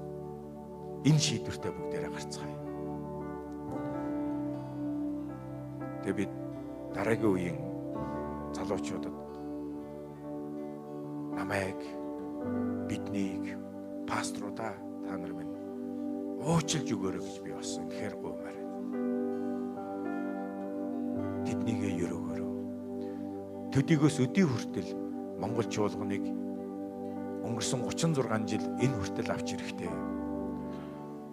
[SPEAKER 4] энэ шийдвэртэй бүгдээрээ гарцгаая. Тэгээ бид дараагийн үеийн залуучуудад намайг, биднийг, пасторудаа та нар минь уучлж өгөөрэй гэж би бас үнэхээр гуймаар байна. Тэднийгээ өрөөгөөрөө. Төдийгөөс өдий хүртэл Монгол чуулганыг өнгөрсөн 36 жил энэ хүртэл авч ирэхдээ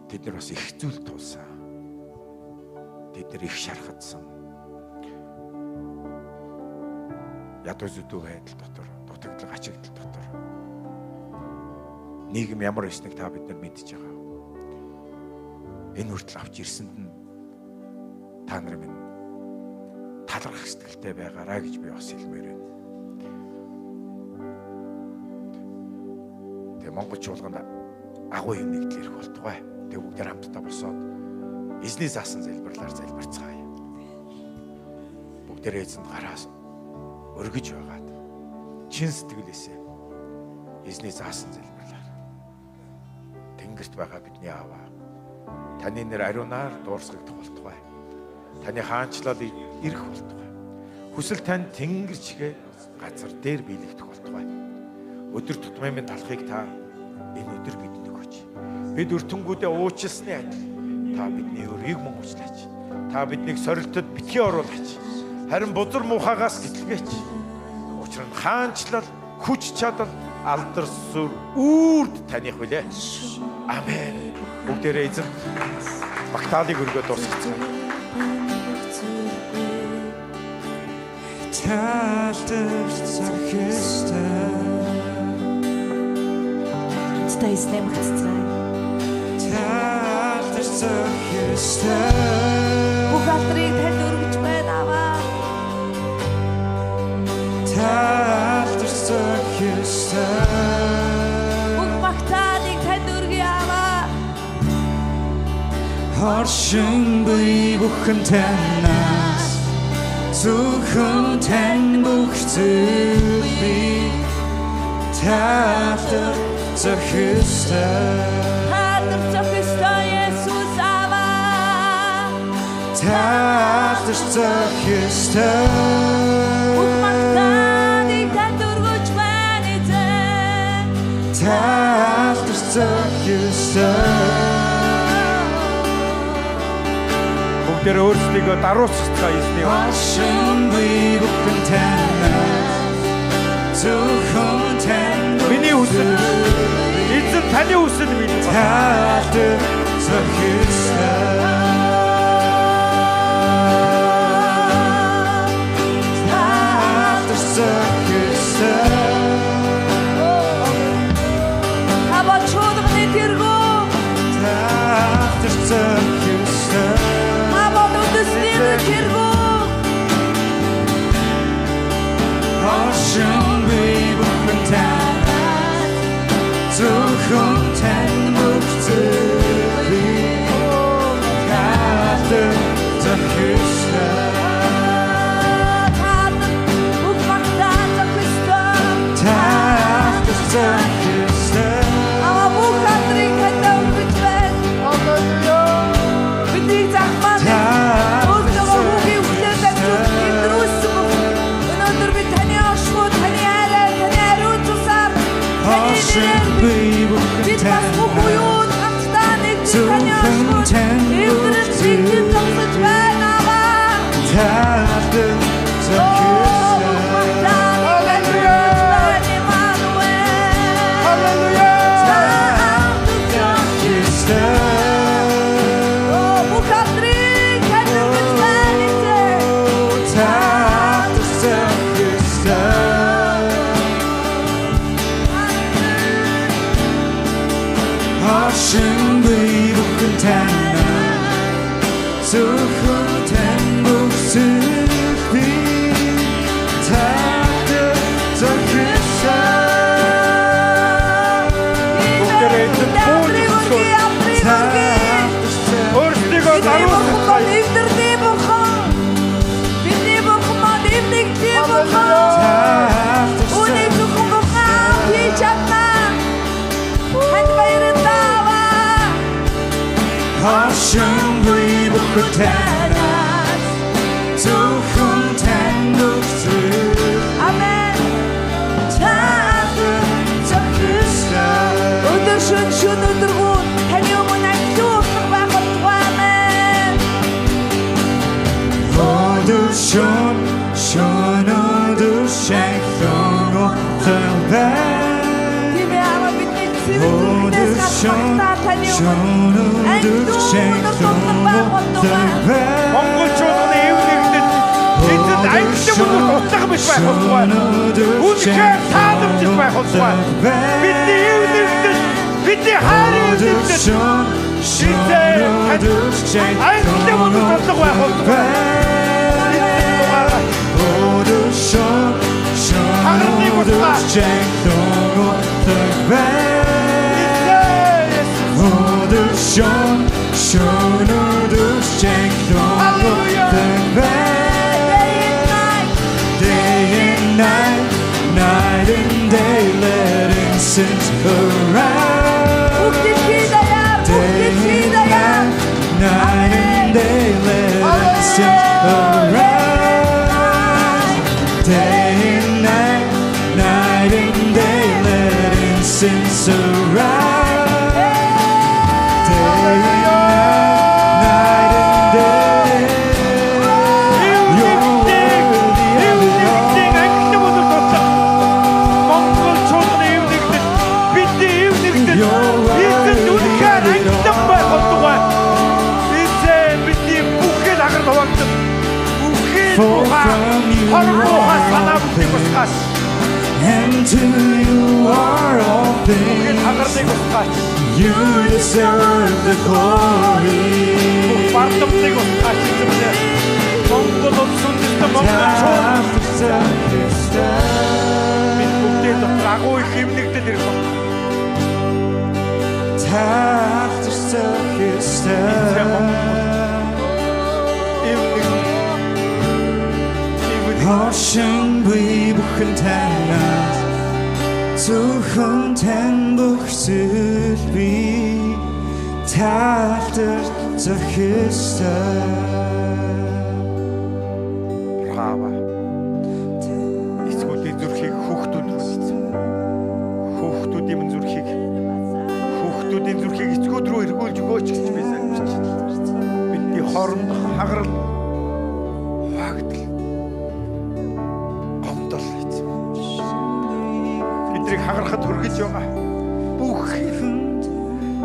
[SPEAKER 4] тэд нар бас их зүйл тулсан. Тэд нар их шархадсан. Ядуу зүдүү байдал дотор, дутагдал, ачигдал дотор нийгэм ямар өснөг та бид нар мэдж байгаа. Энэ хүртэл авч ирсэнд нь та нар минь талархах сэтгэлтэй байгаарай гэж би бас хэлмээр байна. Тэгээ Монгол чуулганд агуу юм нэгдэл ирэх болтугай. Тэгээ бүгд хамтдаа босоод эзний заасан залбирлаар залбирцгаая. Бүгдээрээ эзэнд гараас өргөж байгаад чин сэтгэлээсээ эзний заасан залбирлаар тэнгэрт байгаа бидний ааваа таны нэр ариунаар дуурсгагдах болтугай. Таны хаанчлал ирэх болтугай. Хүсэл тань тэнгэр чигээ газар дээр биелэгдэх болтугай. Өдөр тутмын минь талахыг та энэ өдөр бидэнд өгөөч. Бид өртөнгүүдээ уучлсны адил та бидний өрийг мөн уучлаач. Та биднийг сорилтод битгий оруулаач. Харин бузар муухагаас гэтлгээч. Учир нь хаанчлал, хүч чадал, алдар сүр үрд таних билээ. Амен. Бүгдээрээ эзэн магтаалыг өргөө дуусгацгаая.
[SPEAKER 5] Талдэрч захистай
[SPEAKER 7] Та эзнээ магтцгаая.
[SPEAKER 5] Талдэрч захистай
[SPEAKER 7] Бүх алдрыг танд өргөж байна аваа.
[SPEAKER 5] Талдэрч захистай
[SPEAKER 7] Бүх магтаалыг танд өргөе аваа.
[SPEAKER 5] Оршин буй бүхэн танаас зөвхөн тань бүх зүйлийг талдэрч захистай
[SPEAKER 7] Талдэрч захистай Есүс аваа.
[SPEAKER 5] талдэрч захистай
[SPEAKER 7] Бүх магтаалыг танд өргөж байна эзэн.
[SPEAKER 5] талдэрч захистай
[SPEAKER 4] Бүгдээрээ өөрсдийгөө даруусгацгаа эзний
[SPEAKER 5] Оршин буй бүхэн танаас зөвхөн тань
[SPEAKER 4] миний үсэл эзэн таны үсэл минь
[SPEAKER 5] талдэрч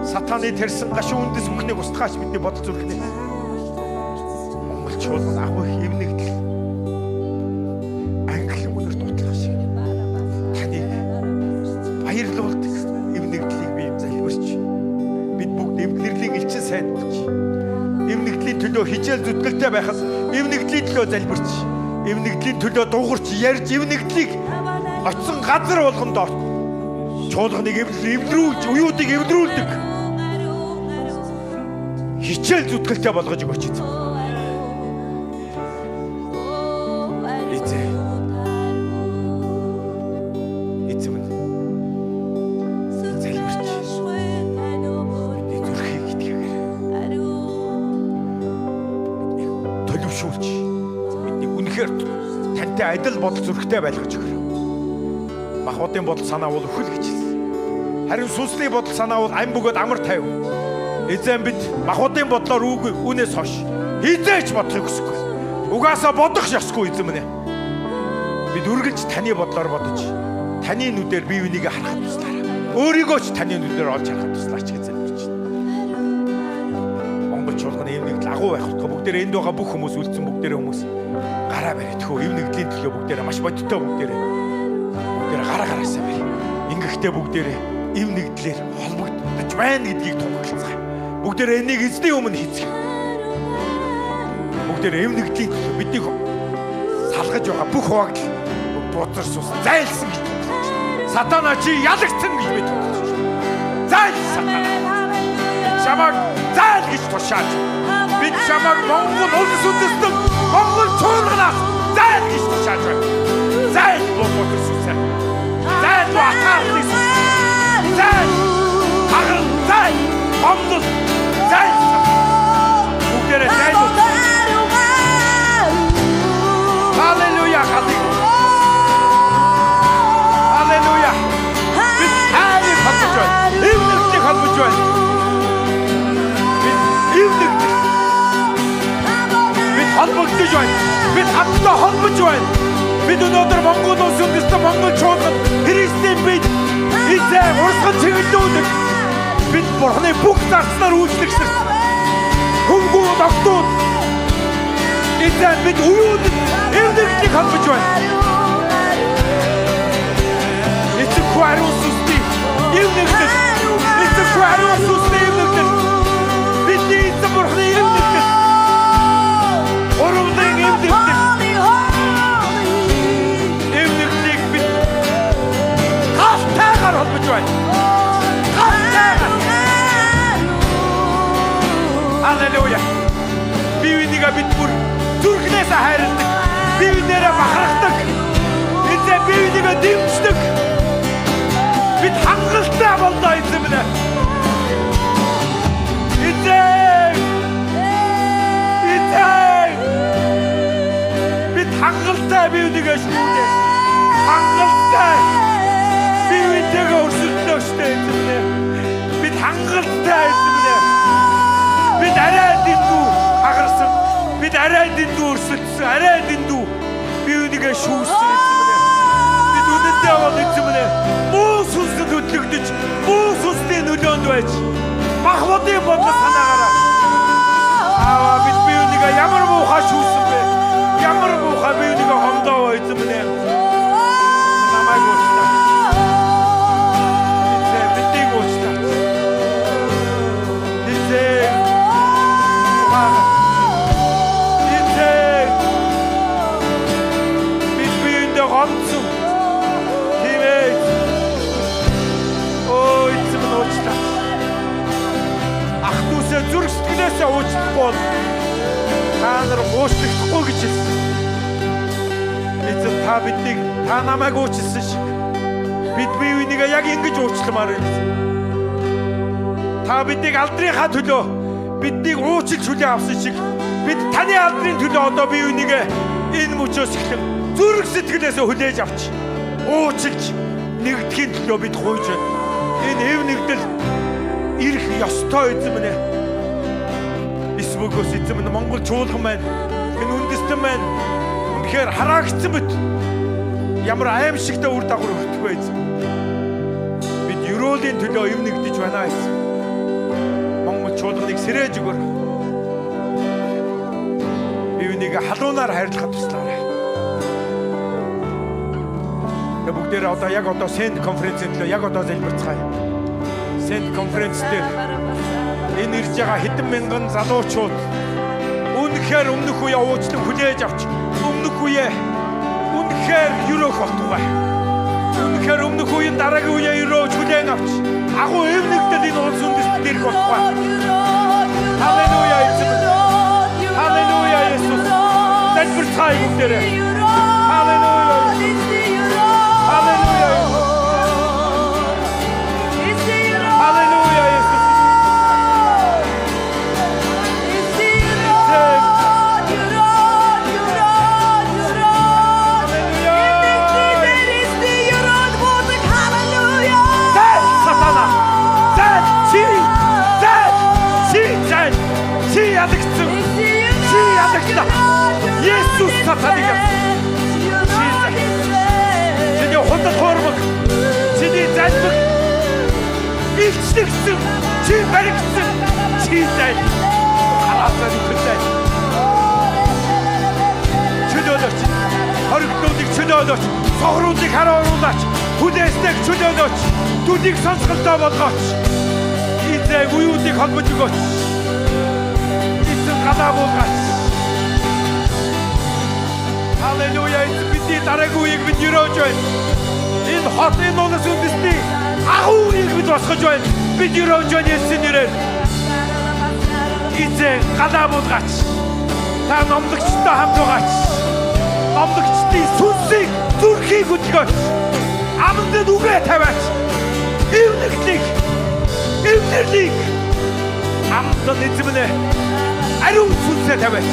[SPEAKER 4] Сатаны тэрсэн гашуун үндэс бүхнийг устгаач бидний бодол зүрхнээ. Монгол чуулган агуу хэвнэгдэл. Англин үнэр дуудлага шиг. Таныг баярлуулдаг эвнэгдлийг би залбирч. Бид бүгд эвнэгдлийн элчин сайн болж. Эвнэгдлийн төлөө хичээл зүтгэлтэй байхад эвнэгдлийн төлөө залбирч. Эвнэгдлийн төлөө дуугарч ярьж эвнэгдлийг очсон газар болгондоо чуулганыг эвлэрүүлж, уюудыг эвлэрүүлдэг. Хичээл зүтгэлтэй болгож өгөөч эзэн. Эзэн минь. Залбирч. Бидний зүрхийг итгэгээр. Төлөвшүүлж. Бидний үнэхээр тантай адил бодол зүрхтэй байлгаж өгөр. Махбодын бодол санаа бол өхөл гэж хэлсэн. Харин сүнсний бодол санаа бол ам бөгөөд амар тайв. Эзэн бид махбодын бодлоор үгүй үнээс хойш хизээч бодохыг хүсэхгүй. Угаасаа бодох ёсгүй эзэн минь. Бид үргэлж таны бодлоор бодож, таны нүдээр бие биенийг харахад туслаарай. Өөрийгөө ч таны нүдээр олж харахад туслаач гэж залбирч байна. Монгол чуулганы эвнэгдэл агуу байх болтгоо бүгдээр энд байгаа бүх хүмүүс үлдсэн бүгдээрээ хүмүүс гараа барь. Тэхөө эвнэгдлийн төлөө бүгдээрээ маш бодиттой бүгдээрээ гараа гараасаа бай. Ингэхдээ бүгдээрээ эвнэгдлэр холбогдож байна гэдгийг тунхаглацгаая. Бүгдээрээ энийг эзний өмнө хийцгээе. Бүгдээрээ эвнэгдлийн төлөө бидний салгаж байгаа бүх хуваагдал бузар сус зайлсан гэж тунхаглаж. Сатана чи ялагдсан гэж бид тунхаглаж. Зайл сатана. Чамаг зайл гэж тушааж. Бид чамаг Монгол улс үндэстэн Монгол чуулганаас зайл гэж тушааж байна. Зайл бузар сусаа. Зайл батарlis. Зайл агал зайл Монгол зайл. Бүгдээрээ зайл. Халелуя. Халелуя. Бид хайрыг холбож байна. Эвнэгдлийг холбож байна. Бид эвнэгдэл. Бид холбогдож байна. Бид хамтдаа холбож байна. Бид өнөөдөр Монгол улс үндэстэн Монгол чуулган Христийн бид эзэн урсгал чиглүүлдэг. Бид Бурхны бүх зарцнаар үйлчлэгчсэн. Хөнгүү тогтууд эзэн бид уюуд эвнэгдлийг холбож байна. Эцэггүй ариун сүнсний эвнэгдэл. Эцэггүй ариун сүнсний эвнэгдэл. Бидний эзэн Бурхны эвнэгдэл. Урвалын эвнэгдэл. холбож байна. Халелуя. Биенийг бид бүр зүрхнээс хайрладаг. Биенээрээ бахархдаг. Эзэн биенийг дэмждэг. Бид хангалттай боллоо эзэн минь. Эзэн. Бид хангалттай биенийг шүүнэ. Хангалттай. Биенийг өрсөлдөө штэ эзэн минь. Бид хангалттай эзэн минь. Бид арай дэндүү хагарсан. Бид арай дэндүү өрсөлдсөн. Арай дэндүү биенийг шүүсэн эзэн минь. Бид үнэндээ бол эзэн минь. Бүү сүнсэд хөдлөгдөж, бүү сүнсний нөлөөнд байж махбодын бодлого санаагаараа. Аа бид биенийг ямар муухай шүүсэн бэ? Ямар муухай биенийг хомдоо эзэн минь. Намайг уучлаа. Биднийг уучлаа. Бид биендээ хомдсон. Тиймээ. Оо эзэн минь уучлаа. Ах дүүсээ зүрх сэтгэлээсээ уучлахгүй бол та нар уучлахгүй гэж хэлсэн. Эзэн та биднийг та намайг уучлсан шиг бид биенийг яг ингэж уучламаар байна. Та биднийг алдрынхаа төлөө биднийг уучлж хүлээн авсан шиг бид таны алдрын төлөө одоо биенийг энэ мөчөөс эхлэн зүрх сэтгэлээсээ хүлээж авч уучлж нэгдэхийн төлөө бид гуйж байна. Энэ эв нэгдэл ирэх ёстой эзэн минь. Эсвөгөөс эзэн минь Монгол чуулган байна. Энэ үндэстэн байна. Үнэхээр хараагдсан бит. Ямар аимшигтай үр дагавар өгдөг вэ эзэн. Бид ерөөлийн төлөө эв нэгдэж байна эзэн. чуулганыг сэрээж өгөр. Биенийг халуунаар хайрлахад туслаарай. Тэгээ бүгдээрээ одоо яг одоо Сент конференцэд л яг одоо залбирцгаая. Сент конференц дээр энэ ирж байгаа хэдэн мянган залуучууд үнэхээр өмнөх үе уучлан хүлээж авч өмнөх үе үнэхээр юрөөх болтугай. Үнэхээр өмнөх үеийн дараагийн үе юрөөж хүлээн авч агуу эвнэгдэл энэ улс үндэстэн ирэх болтугай. Халелуя эзэн. Халелуя Есүс. Залбирцгаая бүгдээрээ. Халелуя. Халелуя. Халелуя Есүс. Есүс сатаныг чиний худал хуурмаг чиний залбиг илчлэгсэн чи баригдсан чи зай хараасаа төлөө чөлөөлөч хоригдуудыг чөлөөлөч сохруудыг харааруулаач хүлээснэг чөлөөлөч дүдийг сонсголтоо болгооч эзэн уюудыг холбож өгөөч эзэн гадаа болгооч. Халелуя эзэн бидний дараагийн үеийг бид өрөөж байна. Энэ хот энэ улс үндэстний агуу үеийг бид босгож байна. Бид өрөөж байна Есүсийн нэрээр. Эзэн гадаа болгооч. Та номлогчтой хамт байгаач. Номлогчдын сүнсийг зүрхийг хөдөлгөөч. Амандад үгээ тавиач. Эвнэрлийг амтан эзэмнэ. Ариун сүнсээ тавиач.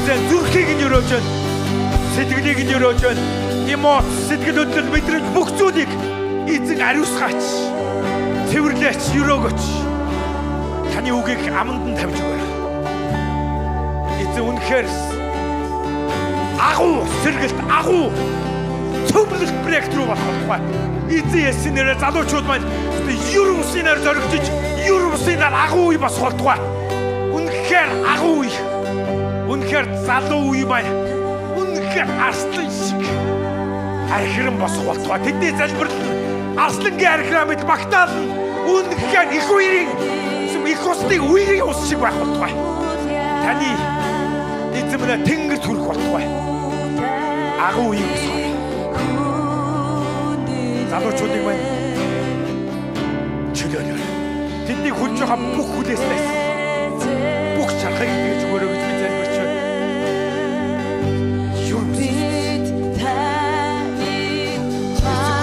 [SPEAKER 4] Зүрхийг нь өрөөж байна. Сэтгэлийг нь өрөөж байна. Эмоц, сэтгэл хөдлөл, мэдрэмж бүх зүйлийг эзэн ариусгаач. Цэвэрлээч, өрөөгөөч. Таны үгийг аманд нь тавьж өгөөрэй. Эзэн үнэхээр агуу сэргэлт, агуу цөмлөлт брейктрүү болох болтугай. Эзэн Есүсийн нэрээр залуучууд маань ер буснаар зоригдож, ер буснаар агуу үе босох болтугай. Үнэхээр агуу үе. Үнэхээр залуу үе маань үнэхээр арслан шиг архиран босох болтугай. Тэдний залбирал арслангийн архирамд багтаална. Үнэхээр их үерийн их усны үерийн ус шиг байх болтугай. Таны эзэмнэ тэнгэр төрөх болтугай. Агуу үе босгоё. Залуучуудыг маань чөлөөлөё. Тэдний хүлж байгаа бүх хүлээснээс бүх чархыг тэгж өгөөрэй гэж би залбирч байна.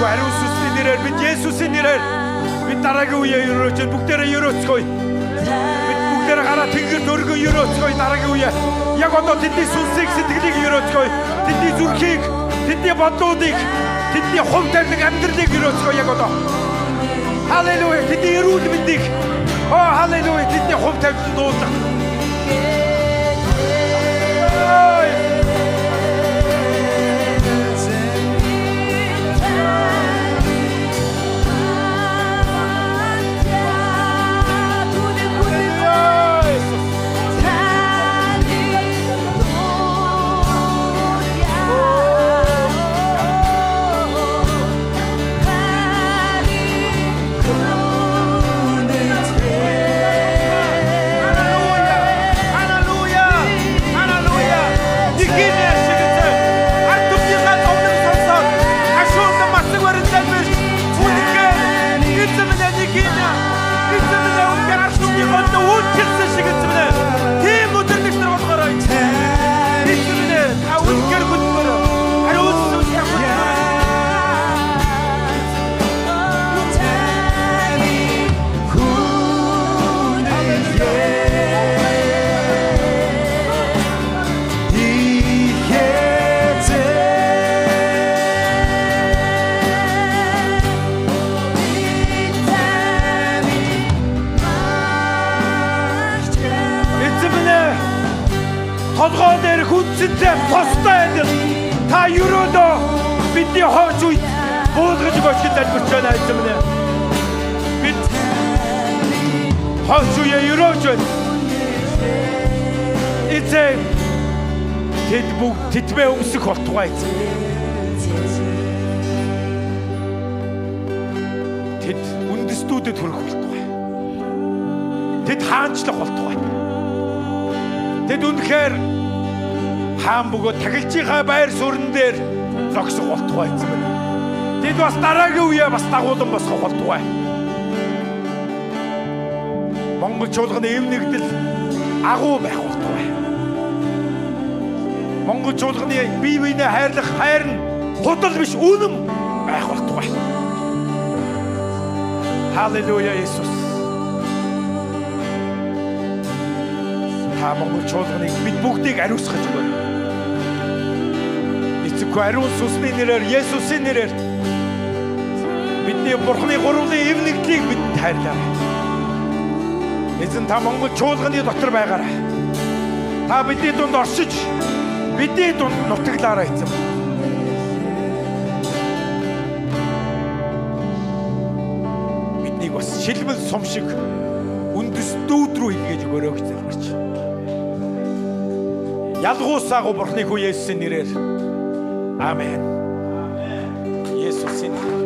[SPEAKER 4] Ариун сүнсний нэрээр бид Есүсийн нэрээр бид дараагийн үеэ өрөөж бүгдээрээ өрөөцгөөе. Бид бүгдээрээ гараа тэнгэр дөргөн өрөөцгөөе дараагийн үеэ. Яг одоо тэдний сүнсийг сэтгэлийг өрөөцгөөе. Тэдний зүрхийг, тэдний бодлуудыг, тэдний хувь тавилан амьдралыг өрөөцгөөе яг одоо. Халелуя. Тэдний эрүүл мэндийг. Халелуя. Тэдний хувь тавилан дуулах. толгой дээр хүнсэнтэй тостой адил та ерөөдөө бидний хойч үед буулгаж өгөөч гэж залбирч байна эзэмнэ. Бид хойч үе өрөөж байна. Эцэг тэд бүгд тэтмээ өмсөх болтугай эцэг. Тэд үндэстүүдэд хүрэх болтугай. Тэд хаанчлах болтугай. Тэд үнэхээр хаан бөгөөд тагилчийнхаа байр суурин дээр зогсох болтугай эцэг. Тэд бас дараагийн үеэ бас дагуулan босгох болтугай. Монгол чуулганы эв нэгдэл агуу байх болтугай. Монгол чуулганы бие биенээ хайрлах хайр нь худал биш үнэн байх болтугай. Халелуя Иесус. Та Монгол чуулганыг бид бүгдийг ариусгаж өгөөч. Эцэггүй ариун сүнсний нэрээр Есүсийн нэрээр бидний Бурхны гурван эв нэгдлийг бид хайрлаа. Эзэн та Монгол чуулганы дотор байгаарай. Та бидний дунд оршиж, бидний дунд нутаглаарай эзэн. Биднийг бас шилмэл сум шиг үндэстнүүд рүү илгээж өгөөрэй гэж залбирч. Ялгуусаагүй Бурхны хүү Есүсийн нэрээр. Амен. Есүсийн нэрээр.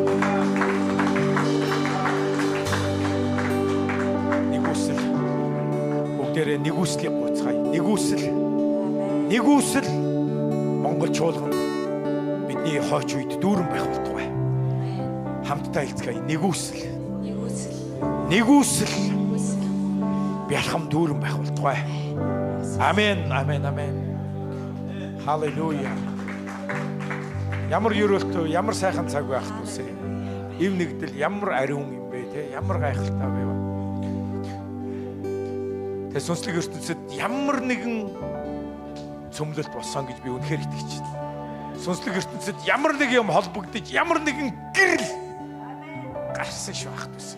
[SPEAKER 4] Нэгүслийг гуйцгаая. Нэгүсэл Монгол чуулганд бидний хойч үед дүүрэн байх болтугай. Хамтдаа хэлцгээе. Нэгүсэл бялхам дүүрэн байх болтугай. Амен. Халелуя. Ямар өрөөлтөө, ямар сайхан цаг байх түсэ. Эв нэгдэл ямар ариун юм бэ те? Ямар гайхалтай вэ? Тэгээ сүнслэг ертөнцид ямар нэгэн цөмлөлт болсон гэж би үнэхээр итгэж байна. Сүнслэг ертөнцид ямар нэг юм холбогдож, ямар нэгэн гэрэл гарсан шүү ах түс.